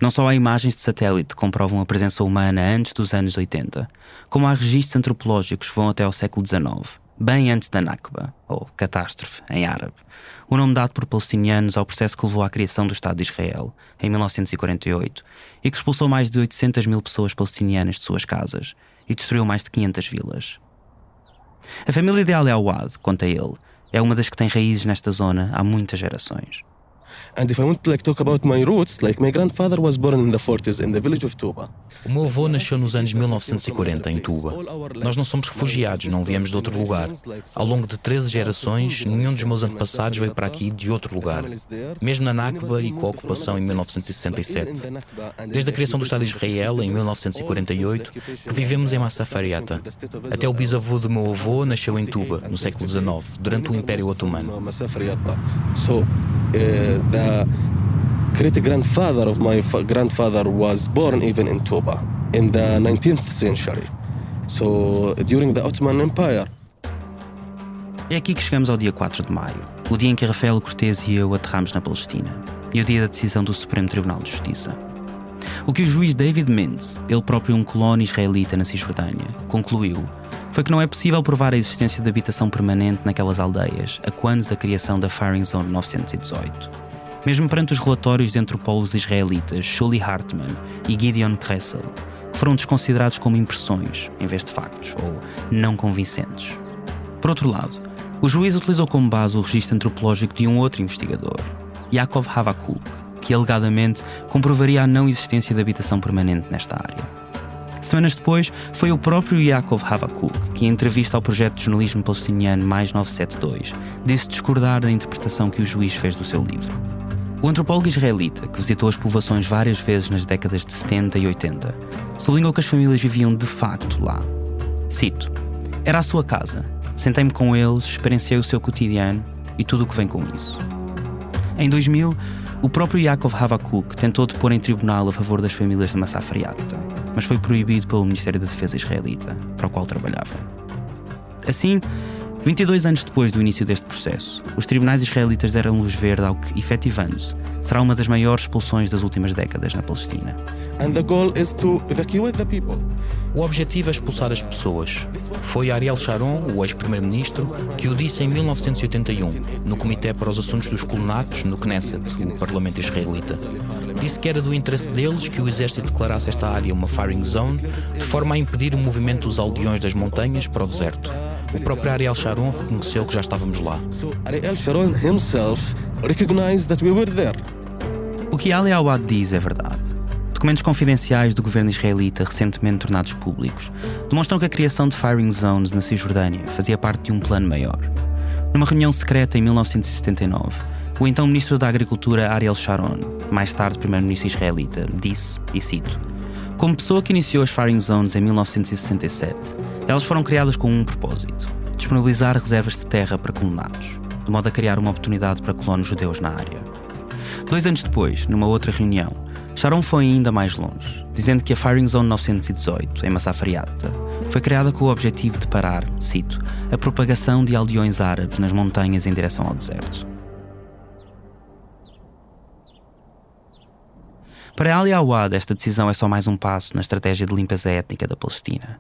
Não só há imagens de satélite que comprovam a presença humana antes dos anos 80, como há registros antropológicos que vão até ao século XIX, bem antes da Nakba, ou catástrofe em árabe, o nome dado por palestinianos ao processo que levou à criação do Estado de Israel, em 1948, e que expulsou mais de 800 mil pessoas palestinianas de suas casas e destruiu mais de 500 vilas. A família de Ali Awad, conta ele, é uma das que tem raízes nesta zona há muitas gerações. And if I want to talk about my roots, my grandfather was born in the 40s in the village of Tuba. O meu avô nasceu nos anos 1940 em Tuba. Nós não somos refugiados, não viemos de outro lugar. Ao longo de 13 gerações, nenhum dos meus antepassados veio para aqui de outro lugar. Mesmo na Nakba e com a ocupação em 1967. Desde a criação do Estado de Israel, em 1948, que vivemos em Massafariata. Até o bisavô do meu avô nasceu em Tuba, no século XIX, durante o Império Otomano. The great-grandfather of my grandfather was born even in Tuba in the 19th century. So during the Ottoman Empire. É aqui que chegamos ao dia 4 de maio, o dia em que Rafael Cortés e eu aterramos na Palestina, e o dia da decisão do Supremo Tribunal de Justiça. O que o juiz David Mintz, ele próprio um colono israelita na Cisjordânia, concluiu foi que não é possível provar a existência de habitação permanente naquelas aldeias a quando da criação da Firing Zone 918. Mesmo perante os relatórios de antropólogos israelitas Shuli Hartman e Gideon Kressel, que foram desconsiderados como impressões, em vez de factos, ou não convincentes. Por outro lado, o juiz utilizou como base o registro antropológico de um outro investigador, Yaakov Havakuk, que alegadamente comprovaria a não existência de habitação permanente nesta área. Semanas depois, foi o próprio Yaakov Havakuk que, em entrevista ao projeto de jornalismo palestiniano Mais 972, disse discordar da interpretação que o juiz fez do seu livro. O antropólogo israelita, que visitou as povoações várias vezes nas décadas de 70 e 80, sublinhou que as famílias viviam de facto lá. Cito: "Era a sua casa. Sentei-me com eles, experienciei o seu cotidiano e tudo o que vem com isso." Em 2000, o próprio Yaakov Havakuk tentou depor em tribunal a favor das famílias de Massafariata, mas foi proibido pelo Ministério da Defesa israelita, para o qual trabalhava. Assim, 22 anos depois do início deste processo, os tribunais israelitas deram luz verde ao que, efetivando-se, será uma das maiores expulsões das últimas décadas na Palestina. And the goal is to evacuate the people. O objetivo é expulsar as pessoas. Foi Ariel Sharon, o ex-primeiro-ministro, que o disse em 1981, no Comitê para os Assuntos dos Colonatos, no Knesset, o parlamento israelita. Disse que era do interesse deles que o exército declarasse esta área uma firing zone, de forma a impedir o movimento dos aldeões das montanhas para o deserto. O próprio Ariel Sharon reconheceu que já estávamos lá. Ariel Sharon himself recognized that we were there. O que Ali Awad diz é verdade. Documentos confidenciais do governo israelita recentemente tornados públicos demonstram que a criação de firing zones na Cisjordânia fazia parte de um plano maior. Numa reunião secreta em 1979, o então ministro da Agricultura Ariel Sharon, mais tarde primeiro-ministro israelita, disse, e cito: "Como pessoa que iniciou as firing zones em 1967, elas foram criadas com um propósito: disponibilizar reservas de terra para colonatos, de modo a criar uma oportunidade para colonos judeus na área." 2 anos depois, numa outra reunião, Sharon foi ainda mais longe, dizendo que a Firing Zone 918, em Massafariata, foi criada com o objetivo de parar, cito, a propagação de aldeões árabes nas montanhas em direção ao deserto. Para Ali Awad, esta decisão é só mais um passo na estratégia de limpeza étnica da Palestina.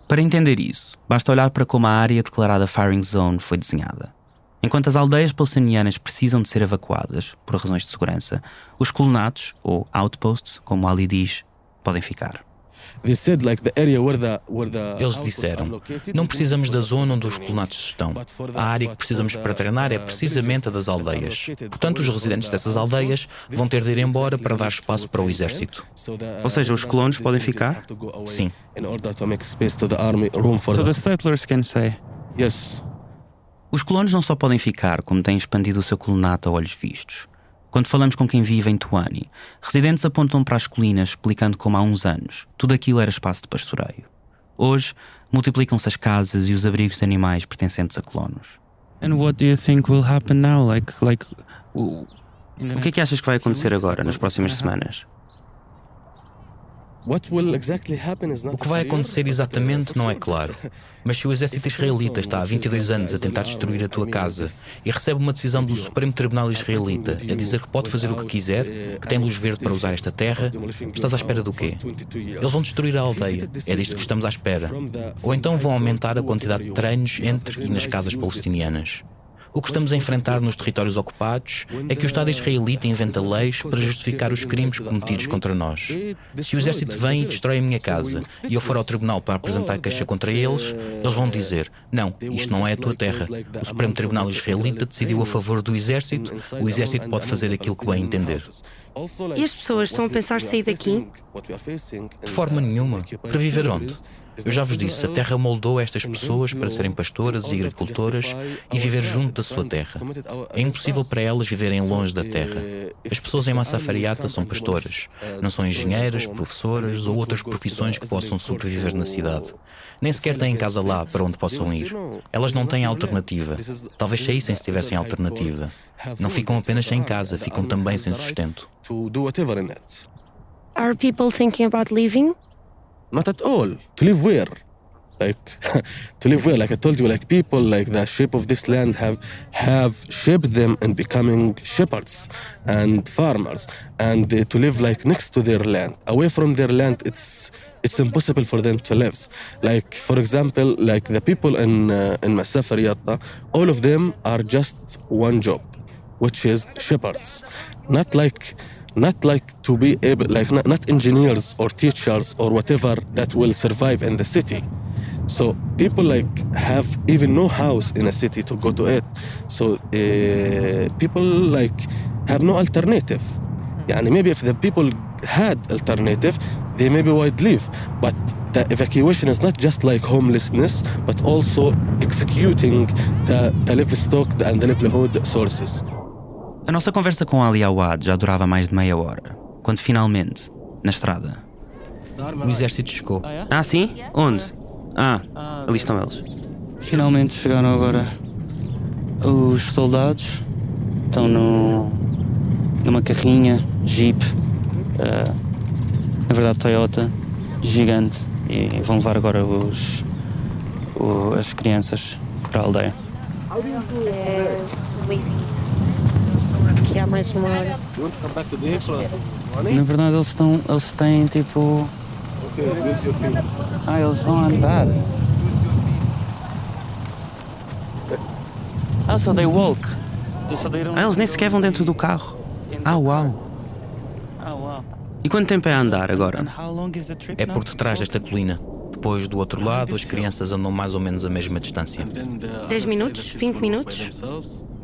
Para entender isso, basta olhar para como a área declarada Firing Zone foi desenhada. Enquanto as aldeias palestinianas precisam de ser evacuadas, por razões de segurança, os colonatos, ou outposts, como Ali diz, podem ficar. Eles disseram: "Não precisamos da zona onde os colonatos estão. A área que precisamos para treinar é precisamente a das aldeias. Portanto, os residentes dessas aldeias vão ter de ir embora para dar espaço para o exército." Ou seja, os colonos podem ficar? Sim. So the settlers can say. Yes. Os colonos não só podem ficar, como têm expandido o seu colonato a olhos vistos. Quando falamos com quem vive em Tuani, residentes apontam para as colinas explicando como há uns anos tudo aquilo era espaço de pastoreio. Hoje, multiplicam-se as casas e os abrigos de animais pertencentes a colonos. And what do you think will happen now? O que é que achas que vai acontecer agora, nas próximas semanas? O que vai acontecer exatamente não é claro. Mas se o exército israelita está há 22 anos a tentar destruir a tua casa e recebe uma decisão do Supremo Tribunal Israelita a dizer que pode fazer o que quiser, que tem luz verde para usar esta terra, estás à espera do quê? Eles vão destruir a aldeia. É disto que estamos à espera. Ou então vão aumentar a quantidade de treinos entre e nas casas palestinianas. O que estamos a enfrentar nos territórios ocupados é que o Estado israelita inventa leis para justificar os crimes cometidos contra nós. Se o exército vem e destrói a minha casa e eu for ao tribunal para apresentar queixa contra eles, eles vão dizer: não, isto não é a tua terra. O Supremo Tribunal Israelita decidiu a favor do exército, o exército pode fazer aquilo que bem entender. E as pessoas estão a pensar sair daqui? De forma nenhuma. Para viver onde? Eu já vos disse, a terra moldou estas pessoas para serem pastoras e agricultoras e viver junto da sua terra. É impossível para elas viverem longe da terra. As pessoas em Massa Fariata são pastoras, não são engenheiras, professoras ou outras profissões que possam sobreviver na cidade. Nem sequer têm casa lá para onde possam ir. Elas não têm alternativa. Talvez saíssem se tivessem alternativa. Não ficam apenas sem casa, ficam também sem sustento. Are people thinking about leaving? Not at all. To live where? To live where? Like I told you, people, the shape of this land have shaped them in becoming shepherds and farmers, and to live next to their land. Away from their land, it's impossible for them to live. For example, the people in Massa Fariata, all of them are just one job, which is shepherds. Not to be able, not engineers or teachers or whatever that will survive in the city. So people have even no house in a city to go to it. So people have no alternative. Maybe if the people had alternative, they maybe would leave. But the evacuation is not just homelessness, but also executing the livestock and the livelihood sources. A nossa conversa com Ali Awad já durava mais de meia hora, quando finalmente, na estrada... O exército chegou. Ah, sim? Onde? Ali estão eles. Finalmente chegaram agora. Os soldados estão numa carrinha, Jeep, na verdade Toyota, gigante, e vão levar agora as crianças para a aldeia. Que há mais uma hora. Na verdade eles têm tipo... eles vão andar. So they walk. Eles nem sequer vão dentro do carro. Uau. E quanto tempo é a andar agora? É por detrás desta colina. Depois, do outro lado, as crianças andam mais ou menos a mesma distância. 10 minutos? 20 minutos?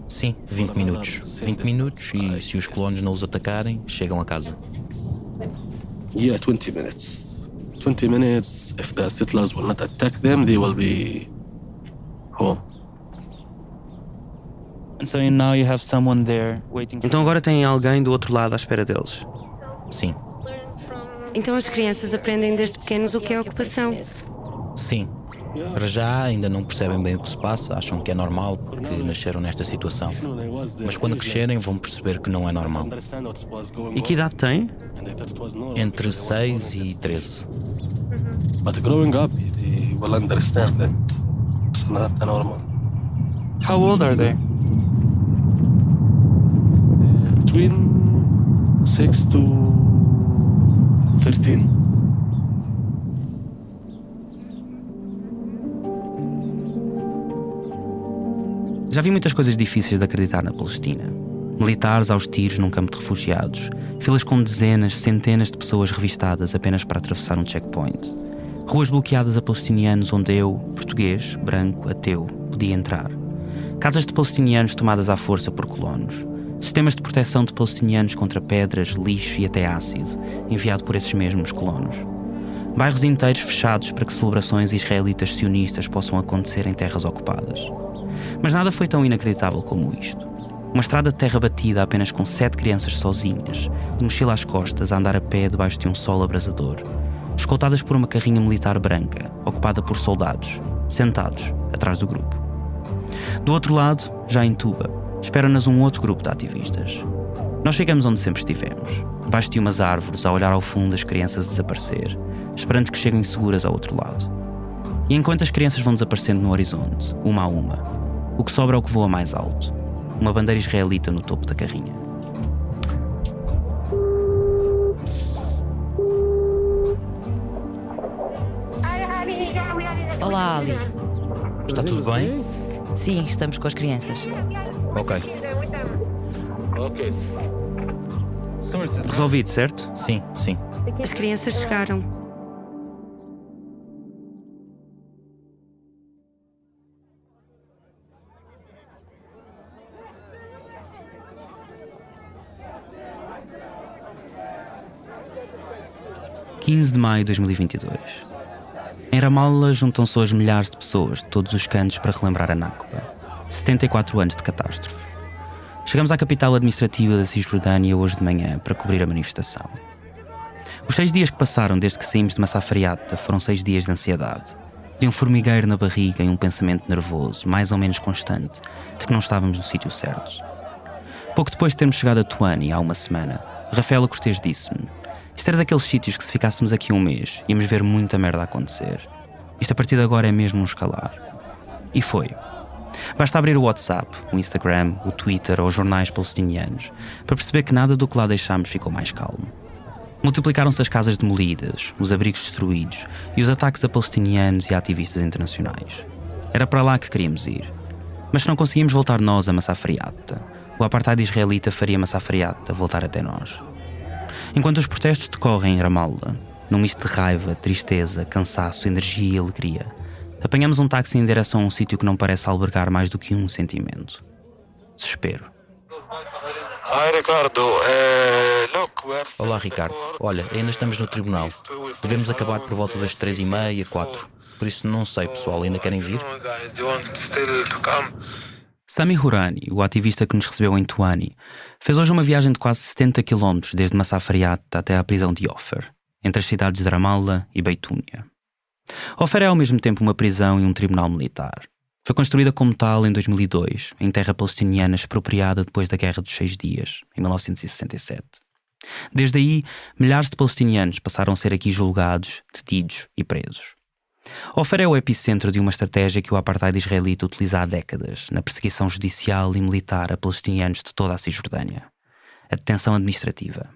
Sim, 20 minutos. 20 minutos e, se os colonos não os atacarem, chegam a casa. 20 minutes. 20 minutes, if the settlers will not attack them, they will be home. Então agora têm alguém do outro lado à espera deles. Sim. Então as crianças aprendem desde pequenos o que é ocupação. Sim. Para já ainda não percebem bem o que se passa, acham que é normal porque nasceram nesta situação. Mas quando crescerem vão perceber que não é normal. E que idade têm? Entre 6 e 13. But growing up, they will understand that it's not normal. How old are they? Between 6 to 13. Já vi muitas coisas difíceis de acreditar na Palestina. Militares aos tiros num campo de refugiados, filas com dezenas, centenas de pessoas revistadas apenas para atravessar um checkpoint. Ruas bloqueadas a palestinianos onde eu, português, branco, ateu, podia entrar. Casas de palestinianos tomadas à força por colonos. Sistemas de proteção de palestinianos contra pedras, lixo e até ácido, enviado por esses mesmos colonos. Bairros inteiros fechados para que celebrações israelitas sionistas possam acontecer em terras ocupadas. Mas nada foi tão inacreditável como isto. Uma estrada de terra batida apenas com 7 crianças sozinhas, de mochila às costas, a andar a pé debaixo de um sol abrasador, escoltadas por uma carrinha militar branca, ocupada por soldados, sentados atrás do grupo. Do outro lado, já em Tuba, espera-nos um outro grupo de ativistas. Nós ficamos onde sempre estivemos, debaixo de umas árvores, a olhar ao fundo as crianças desaparecer, esperando que cheguem seguras ao outro lado. E enquanto as crianças vão desaparecendo no horizonte, uma a uma, o que sobra é o que voa mais alto, uma bandeira israelita no topo da carrinha. Olá, Ali. Está tudo bem? Sim, estamos com as crianças. Ok. Resolvido, certo? Sim. As crianças chegaram. – 15 de maio de 2022. Em Ramallah juntam-se hoje milhares de pessoas de todos os cantos para relembrar a Nakba, 74 anos de catástrofe. Chegamos à capital administrativa da Cisjordânia hoje de manhã para cobrir a manifestação. Os 6 dias que passaram desde que saímos de Massaferiata foram 6 dias de ansiedade, de um formigueiro na barriga e um pensamento nervoso, mais ou menos constante, de que não estávamos no sítio certo. Pouco depois de termos chegado a Tuani, há uma semana, Rafaela Cortês disse-me: isto era daqueles sítios que se ficássemos aqui um mês, íamos ver muita merda acontecer. Isto a partir de agora é mesmo um escalar. E foi. Basta abrir o WhatsApp, o Instagram, o Twitter ou os jornais palestinianos para perceber que nada do que lá deixámos ficou mais calmo. Multiplicaram-se as casas demolidas, os abrigos destruídos e os ataques a palestinianos e a ativistas internacionais. Era para lá que queríamos ir. Mas se não conseguíamos voltar nós a Massaferiata, o apartheid israelita faria Massaferiata voltar até nós. Enquanto os protestos decorrem em Ramallah, num misto de raiva, tristeza, cansaço, energia e alegria, apanhamos um táxi em direção a um sítio que não parece albergar mais do que um sentimento: desespero. Olá, Ricardo. Olha, ainda estamos no tribunal. Devemos acabar por volta das 3h30, 4. Por isso não sei, pessoal, ainda querem vir? Sami Hourani, o ativista que nos recebeu em Tuani, fez hoje uma viagem de quase 70 km desde Massaferiata até à prisão de Ofer, entre as cidades de Ramallah e Beitúnia. Ofer é ao mesmo tempo uma prisão e um tribunal militar. Foi construída como tal em 2002, em terra palestiniana expropriada depois da Guerra dos 6 Dias, em 1967. Desde aí, milhares de palestinianos passaram a ser aqui julgados, detidos e presos. Ofer é o epicentro de uma estratégia que o apartheid israelita utiliza há décadas na perseguição judicial e militar a palestinianos de toda a Cisjordânia: a detenção administrativa.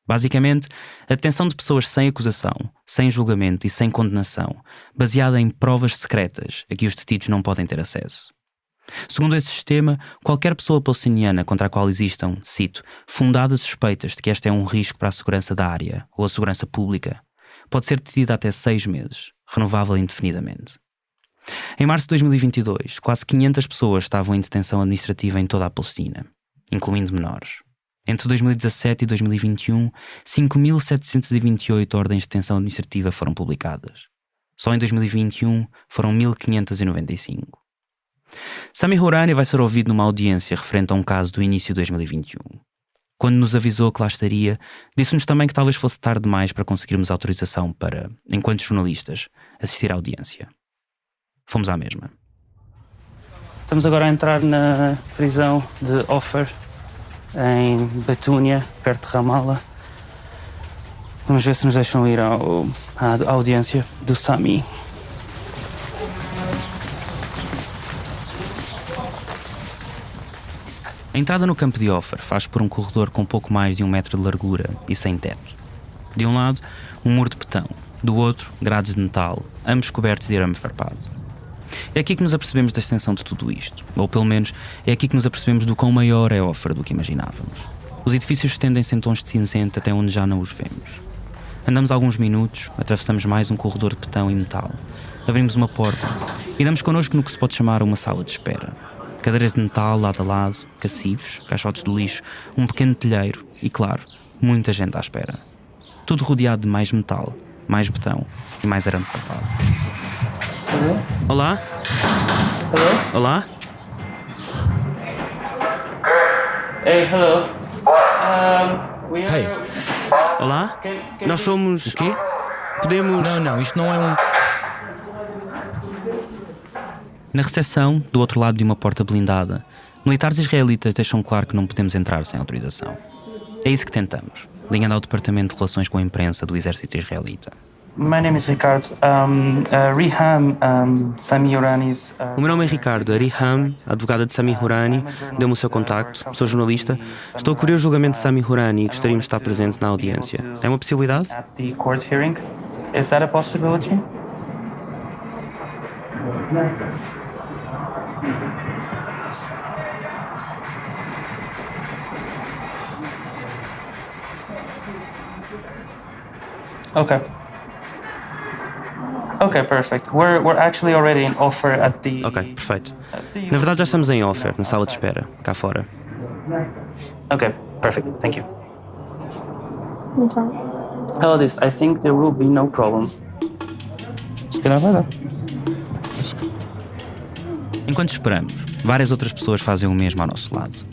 Basicamente, a detenção de pessoas sem acusação, sem julgamento e sem condenação, baseada em provas secretas a que os detidos não podem ter acesso. Segundo esse sistema, qualquer pessoa palestiniana contra a qual existam, cito, fundadas suspeitas de que esta é um risco para a segurança da área ou a segurança pública, pode ser detida até 6 meses, renovável indefinidamente. Em março de 2022, quase 500 pessoas estavam em detenção administrativa em toda a Palestina, incluindo menores. Entre 2017 e 2021, 5.728 ordens de detenção administrativa foram publicadas. Só em 2021 foram 1.595. Sami Hourani vai ser ouvido numa audiência referente a um caso do início de 2021. Quando nos avisou que lá estaria, disse-nos também que talvez fosse tarde demais para conseguirmos autorização para, enquanto jornalistas, assistir à audiência. Fomos à mesma. Estamos agora a entrar na prisão de Ofer, em Beitúnia, perto de Ramallah. Vamos ver se nos deixam ir à audiência do Sami. A entrada no campo de Ofer faz por um corredor com pouco mais de 1 metro de largura e sem teto. De um lado, um muro de betão, do outro, grades de metal, ambos cobertos de arame farpado. É aqui que nos apercebemos da extensão de tudo isto, ou pelo menos é aqui que nos apercebemos do quão maior é Ofer do que imaginávamos. Os edifícios estendem-se em tons de cinzento até onde já não os vemos. Andamos alguns minutos, atravessamos mais um corredor de betão e metal, abrimos uma porta e damos connosco no que se pode chamar uma sala de espera. Cadeiras de metal lado a lado, cacifes, caixotes de lixo, um pequeno telheiro e, claro, muita gente à espera. Tudo rodeado de mais metal, mais betão e mais arame farpado. Olá? Olá? Hey, hello. Hey. Olá? Nós somos... O quê? Podemos... Não, isto não é um... Na recepção, do outro lado de uma porta blindada, militares israelitas deixam claro que não podemos entrar sem autorização. É isso que tentamos, ligando ao Departamento de Relações com a Imprensa do Exército Israelita. My name is Ricardo. Riham Sami Hourani's. O meu nome é Ricardo. A Riham, a advogada de Sami Hourani, deu-me o seu contacto. Sou jornalista. Estou a cobrir o julgamento de Sami Hourani e gostaríamos de estar presente na audiência. É uma possibilidade? At the court hearing. Is that a possibility? Okay. Okay, perfect. We're actually already in offer at the. Ok, perfeito. Na verdade já estamos em offer, na sala de espera, cá fora. Okay, perfect. Thank you. Então, Hello, this. I think there will be no problem. Se calhar vai dar. Enquanto esperamos, várias outras pessoas fazem o mesmo ao nosso lado.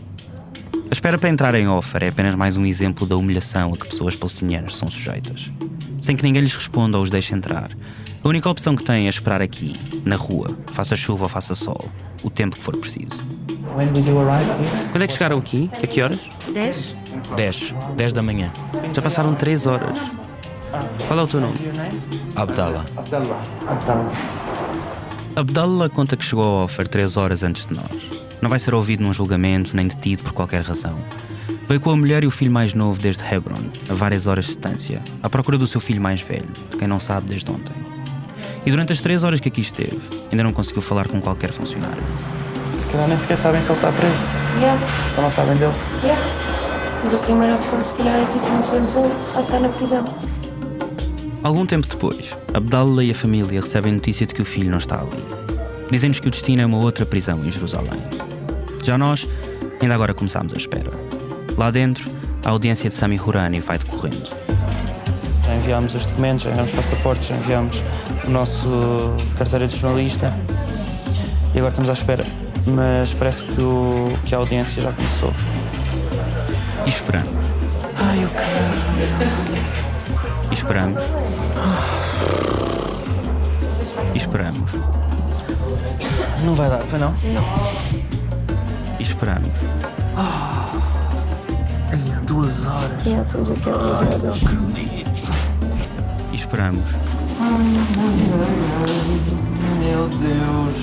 A espera para entrar em offer é apenas mais um exemplo da humilhação a que pessoas palestinianas são sujeitas. Sem que ninguém lhes responda ou os deixe entrar. A única opção que têm é esperar aqui, na rua, faça chuva ou faça sol, o tempo que for preciso. When did you arrive here? Quando é que chegaram aqui? A que horas? 10? 10 da manhã. Já passaram 3 horas. Qual é o teu nome? Abdallah. Abdallah conta que chegou ao offer 3 horas antes de nós. Não vai ser ouvido num julgamento nem detido por qualquer razão. Veio com a mulher e o filho mais novo desde Hebron, a várias horas de distância, à procura do seu filho mais velho, de quem não sabe desde ontem. E durante as 3 horas que aqui esteve, ainda não conseguiu falar com qualquer funcionário. Se calhar nem sequer sabem se ele está preso. yeah, Só não sabem dele. yeah. Mas a primeira opção, se calhar, é tipo, não sabemos ele está na prisão. Algum tempo depois, Abdallah e a família recebem notícia de que o filho não está ali. Dizem-nos que o destino é uma outra prisão em Jerusalém. Já nós, ainda agora começámos a espera. Lá dentro, a audiência de Sami Hourani vai decorrendo. Já enviámos os documentos, já enviámos passaportes, já enviámos o nosso carteira de jornalista e agora estamos à espera. Mas parece que a audiência já começou. E esperamos. Ai, o caralho. E esperamos. E esperamos. Não vai dar, vai não? E esperamos. Ai, 2 horas. Yeah, estamos aqui a 2 horas. E esperamos. Meu Deus.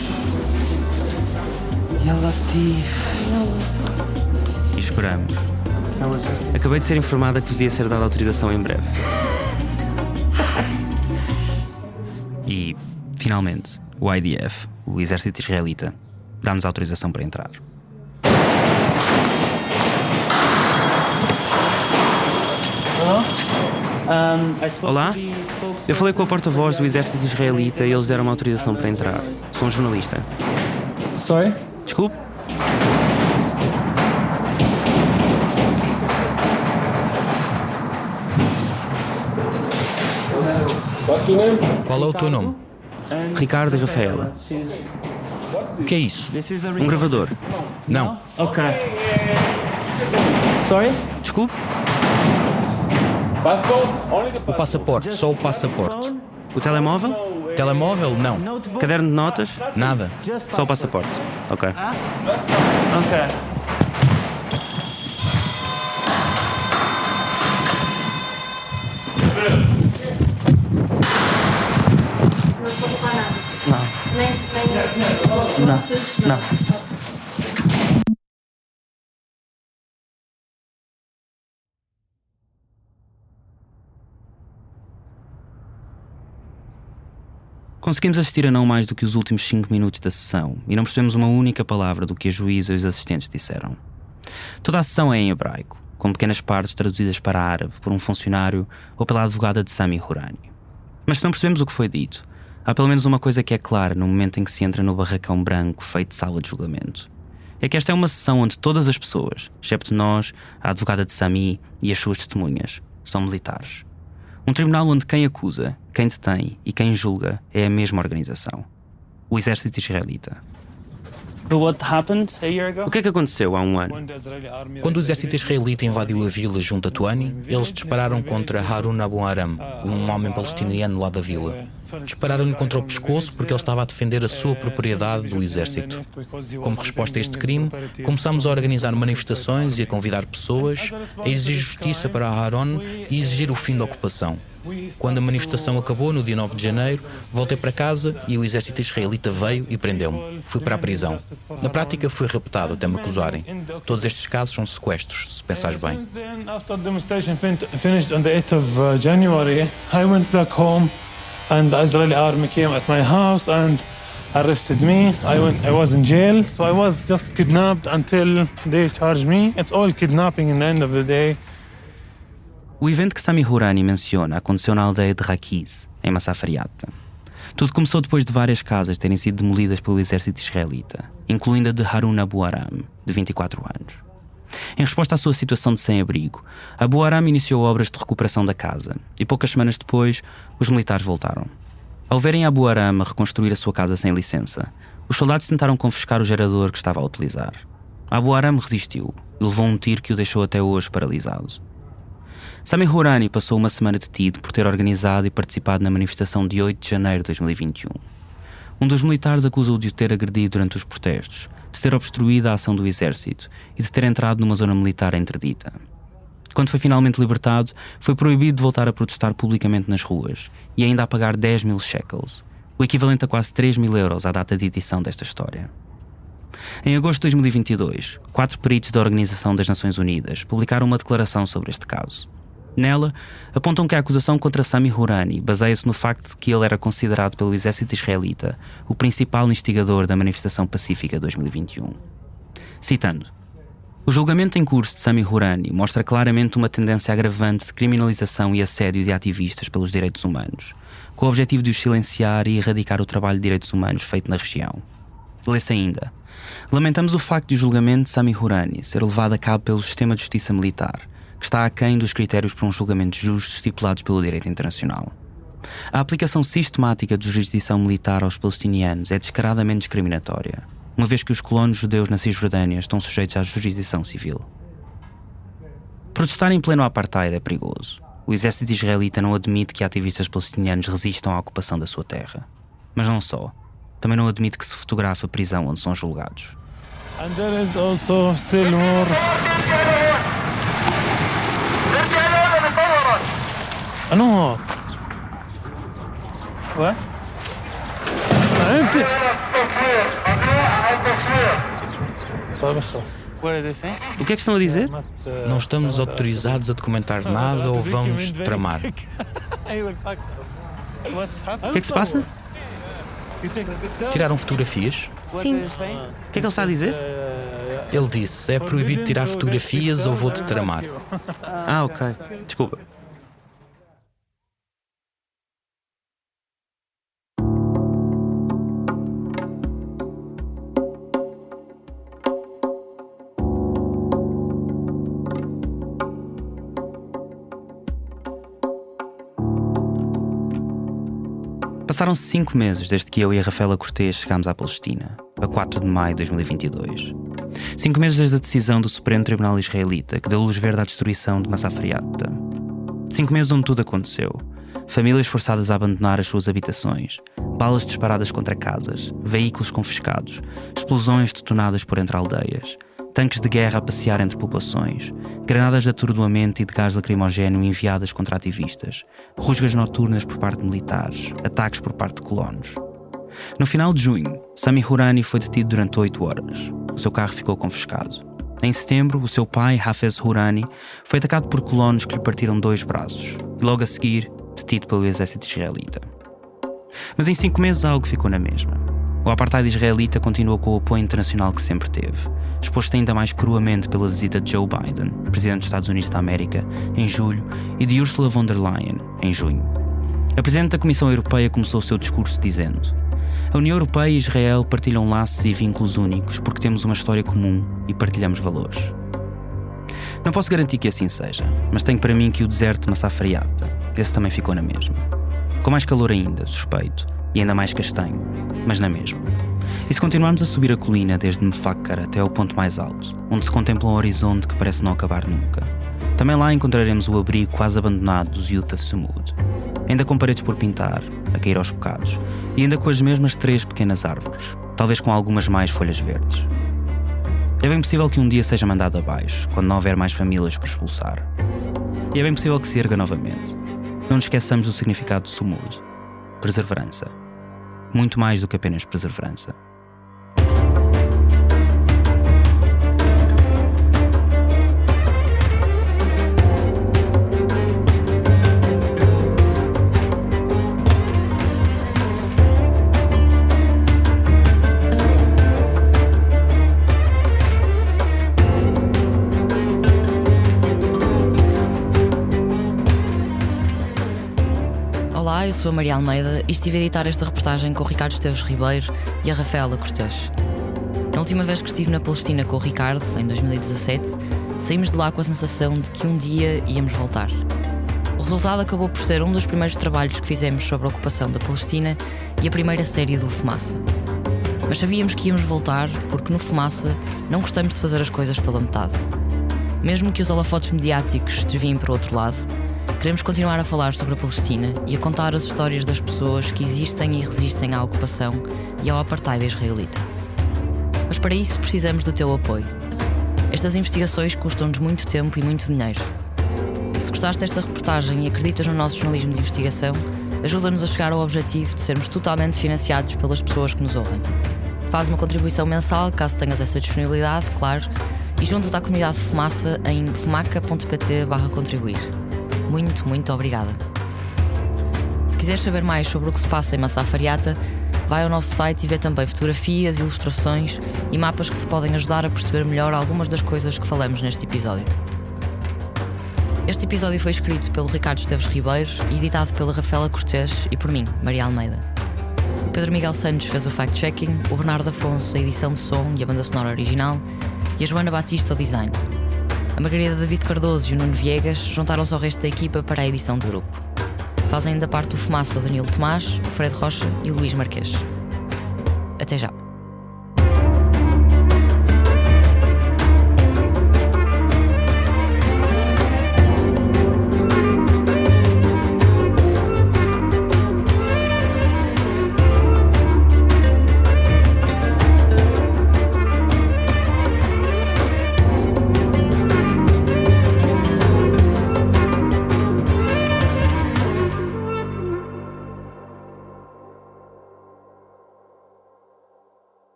E a Latif. E esperamos. Acabei de ser informada que vos ia ser dada autorização em breve. E, finalmente, o IDF, o Exército Israelita, dá-nos autorização para entrar. Olá, eu falei com a porta-voz do Exército Israelita e eles deram-me autorização para entrar. Sou um jornalista. Sorry? Desculpe? Qual é o teu nome? Ricardo e Rafaela. O que é isso? Um gravador. Não. Ok. Sorry? Desculpe? O passaporte, só o passaporte. O telemóvel? Telemóvel? Não. Caderno de notas? Nada. Só o passaporte. Ok. Ok. Não se pode levar nada. Não. Nem notas. Não. Conseguimos assistir a não mais do que os últimos 5 minutos da sessão e não percebemos uma única palavra do que a juíza e os assistentes disseram. Toda a sessão é em hebraico, com pequenas partes traduzidas para árabe por um funcionário ou pela advogada de Sami Hourani. Mas se não percebemos o que foi dito, há pelo menos uma coisa que é clara no momento em que se entra no barracão branco feito de sala de julgamento. É que esta é uma sessão onde todas as pessoas, excepto nós, a advogada de Sami e as suas testemunhas, são militares. Um tribunal onde quem acusa, quem detém e quem julga é a mesma organização. O Exército Israelita. What happened a year ago? O que é que aconteceu há um ano? Quando o exército israelita invadiu a vila junto a Tuani, eles dispararam contra Harun Abu Aram, um homem palestiniano lá da vila. Dispararam-lhe contra o pescoço porque ele estava a defender a sua propriedade do exército. Como resposta a este crime, começámos a organizar manifestações e a convidar pessoas, a exigir justiça para Aharon e exigir o fim da ocupação. Quando a manifestação acabou, no dia 9 de janeiro, voltei para casa e o exército israelita veio e prendeu-me. Fui para a prisão. Na prática, fui raptado até me acusarem. Todos estes casos são sequestros, se pensares bem. After the demonstration finished on the 8th of January, I went back home and the Israeli army came at my house and arrested me. I was in jail, so I was just kidnapped until they charged me. It's all kidnapping in the end of the day. O evento que Sami Hourani menciona aconteceu na aldeia de Rakiz, em Massaferiata. Tudo começou depois de várias casas terem sido demolidas pelo exército israelita, incluindo a de Harun Abu Aram, de 24 anos. Em resposta à sua situação de sem-abrigo, Abu Aram iniciou obras de recuperação da casa e poucas semanas depois, os militares voltaram. Ao verem Abu Aram a reconstruir a sua casa sem licença, os soldados tentaram confiscar o gerador que estava a utilizar. Abu Aram resistiu e levou um tiro que o deixou até hoje paralisado. Sami Hourani passou uma semana detido por ter organizado e participado na manifestação de 8 de janeiro de 2021. Um dos militares acusou-o de o ter agredido durante os protestos, de ter obstruído a ação do exército e de ter entrado numa zona militar interdita. Quando foi finalmente libertado, foi proibido de voltar a protestar publicamente nas ruas e ainda a pagar 10.000 shekels, o equivalente a quase 3.000 euros à data de edição desta história. Em agosto de 2022, 4 peritos da Organização das Nações Unidas publicaram uma declaração sobre este caso. Nela, apontam que a acusação contra Sami Hourani baseia-se no facto de que ele era considerado pelo exército israelita o principal instigador da manifestação pacífica de 2021. Citando: "O julgamento em curso de Sami Hourani mostra claramente uma tendência agravante de criminalização e assédio de ativistas pelos direitos humanos, com o objetivo de os silenciar e erradicar o trabalho de direitos humanos feito na região." Lê-se ainda: "Lamentamos o facto de o julgamento de Sami Hourani ser levado a cabo pelo sistema de justiça militar, que está aquém dos critérios para um julgamento justo estipulados pelo direito internacional. A aplicação sistemática de jurisdição militar aos palestinianos é descaradamente discriminatória, uma vez que os colonos judeus na Cisjordânia estão sujeitos à jurisdição civil." Protestar em pleno apartheid é perigoso. O exército israelita não admite que ativistas palestinianos resistam à ocupação da sua terra. Mas não só. Também não admite que se fotografe a prisão onde são julgados. And there is also still more. أنا و O que é que estão a dizer? Não estamos autorizados a documentar nada ou vamos tramar. O que é que se passa? Tiraram fotografias? Sim. O que é que ele está a dizer? Ele disse: "É proibido tirar fotografias ou vou-te tramar." Ah, ok. Desculpa. Passaram-se 5 meses desde que eu e a Rafaela Cortês chegámos à Palestina, a 4 de maio de 2022. 5 meses desde a decisão do Supremo Tribunal Israelita que deu luz verde à destruição de Massaferiata. 5 meses onde tudo aconteceu. Famílias forçadas a abandonar as suas habitações, balas disparadas contra casas, veículos confiscados, explosões detonadas por entre aldeias, tanques de guerra a passear entre populações, granadas de atordoamento e de gás lacrimogéneo enviadas contra ativistas, rusgas noturnas por parte de militares, ataques por parte de colonos. No final de junho, Sami Hourani foi detido durante 8 horas. O seu carro ficou confiscado. Em setembro, o seu pai, Hafez Hourani, foi atacado por colonos que lhe partiram 2 braços e logo a seguir, detido pelo exército israelita. Mas em 5 meses algo ficou na mesma. O apartheid israelita continuou com o apoio internacional que sempre teve, exposto ainda mais cruamente pela visita de Joe Biden, presidente dos Estados Unidos da América, em julho, e de Ursula von der Leyen, em junho. A presidente da Comissão Europeia começou o seu discurso dizendo: "A União Europeia e Israel partilham laços e vínculos únicos porque temos uma história comum e partilhamos valores." Não posso garantir que assim seja, mas tenho para mim que o deserto de Massaferiata, esse também ficou na mesma. Com mais calor ainda, suspeito, e ainda mais castanho, mas na mesma. E se continuarmos a subir a colina desde Mefakkar até ao ponto mais alto, onde se contempla um horizonte que parece não acabar nunca, também lá encontraremos o abrigo quase abandonado dos Youth of Sumud. Ainda com paredes por pintar, a cair aos bocados, e ainda com as mesmas 3 pequenas árvores, talvez com algumas mais folhas verdes. É bem possível que um dia seja mandado abaixo, quando não houver mais famílias para expulsar. E é bem possível que se erga novamente. Não nos esqueçamos do significado de Sumud. Perseverança. Muito mais do que apenas perseverança. Olá, eu sou a Maria Almeida e estive a editar esta reportagem com o Ricardo Esteves Ribeiro e a Rafaela Cortês. Na última vez que estive na Palestina com o Ricardo, em 2017, saímos de lá com a sensação de que um dia íamos voltar. O resultado acabou por ser um dos primeiros trabalhos que fizemos sobre a ocupação da Palestina e a primeira série do Fumaça. Mas sabíamos que íamos voltar porque no Fumaça não gostamos de fazer as coisas pela metade. Mesmo que os holofotes mediáticos desviem para o outro lado, queremos continuar a falar sobre a Palestina e a contar as histórias das pessoas que existem e resistem à ocupação e ao apartheid israelita. Mas para isso precisamos do teu apoio. Estas investigações custam-nos muito tempo e muito dinheiro. Se gostaste desta reportagem e acreditas no nosso jornalismo de investigação, ajuda-nos a chegar ao objetivo de sermos totalmente financiados pelas pessoas que nos ouvem. Faz uma contribuição mensal, caso tenhas essa disponibilidade, claro, e junta-te à comunidade de Fumaça em fumaca.pt/contribuir. Muito obrigada. Se quiseres saber mais sobre o que se passa em Massa Fariata, vai ao nosso site e vê também fotografias, ilustrações e mapas que te podem ajudar a perceber melhor algumas das coisas que falamos neste episódio. Este episódio foi escrito pelo Ricardo Esteves Ribeiro e editado pela Rafaela Cortês e por mim, Maria Almeida. O Pedro Miguel Santos fez o fact-checking, o Bernardo Afonso a edição de som e a banda sonora original e a Joana Batista o design. A Margarida David Cardoso e o Nuno Viegas juntaram-se ao resto da equipa para a edição do grupo. Fazem ainda parte do Fumaça o Danilo Tomás, o Fred Rocha e o Luís Marquês. Até já.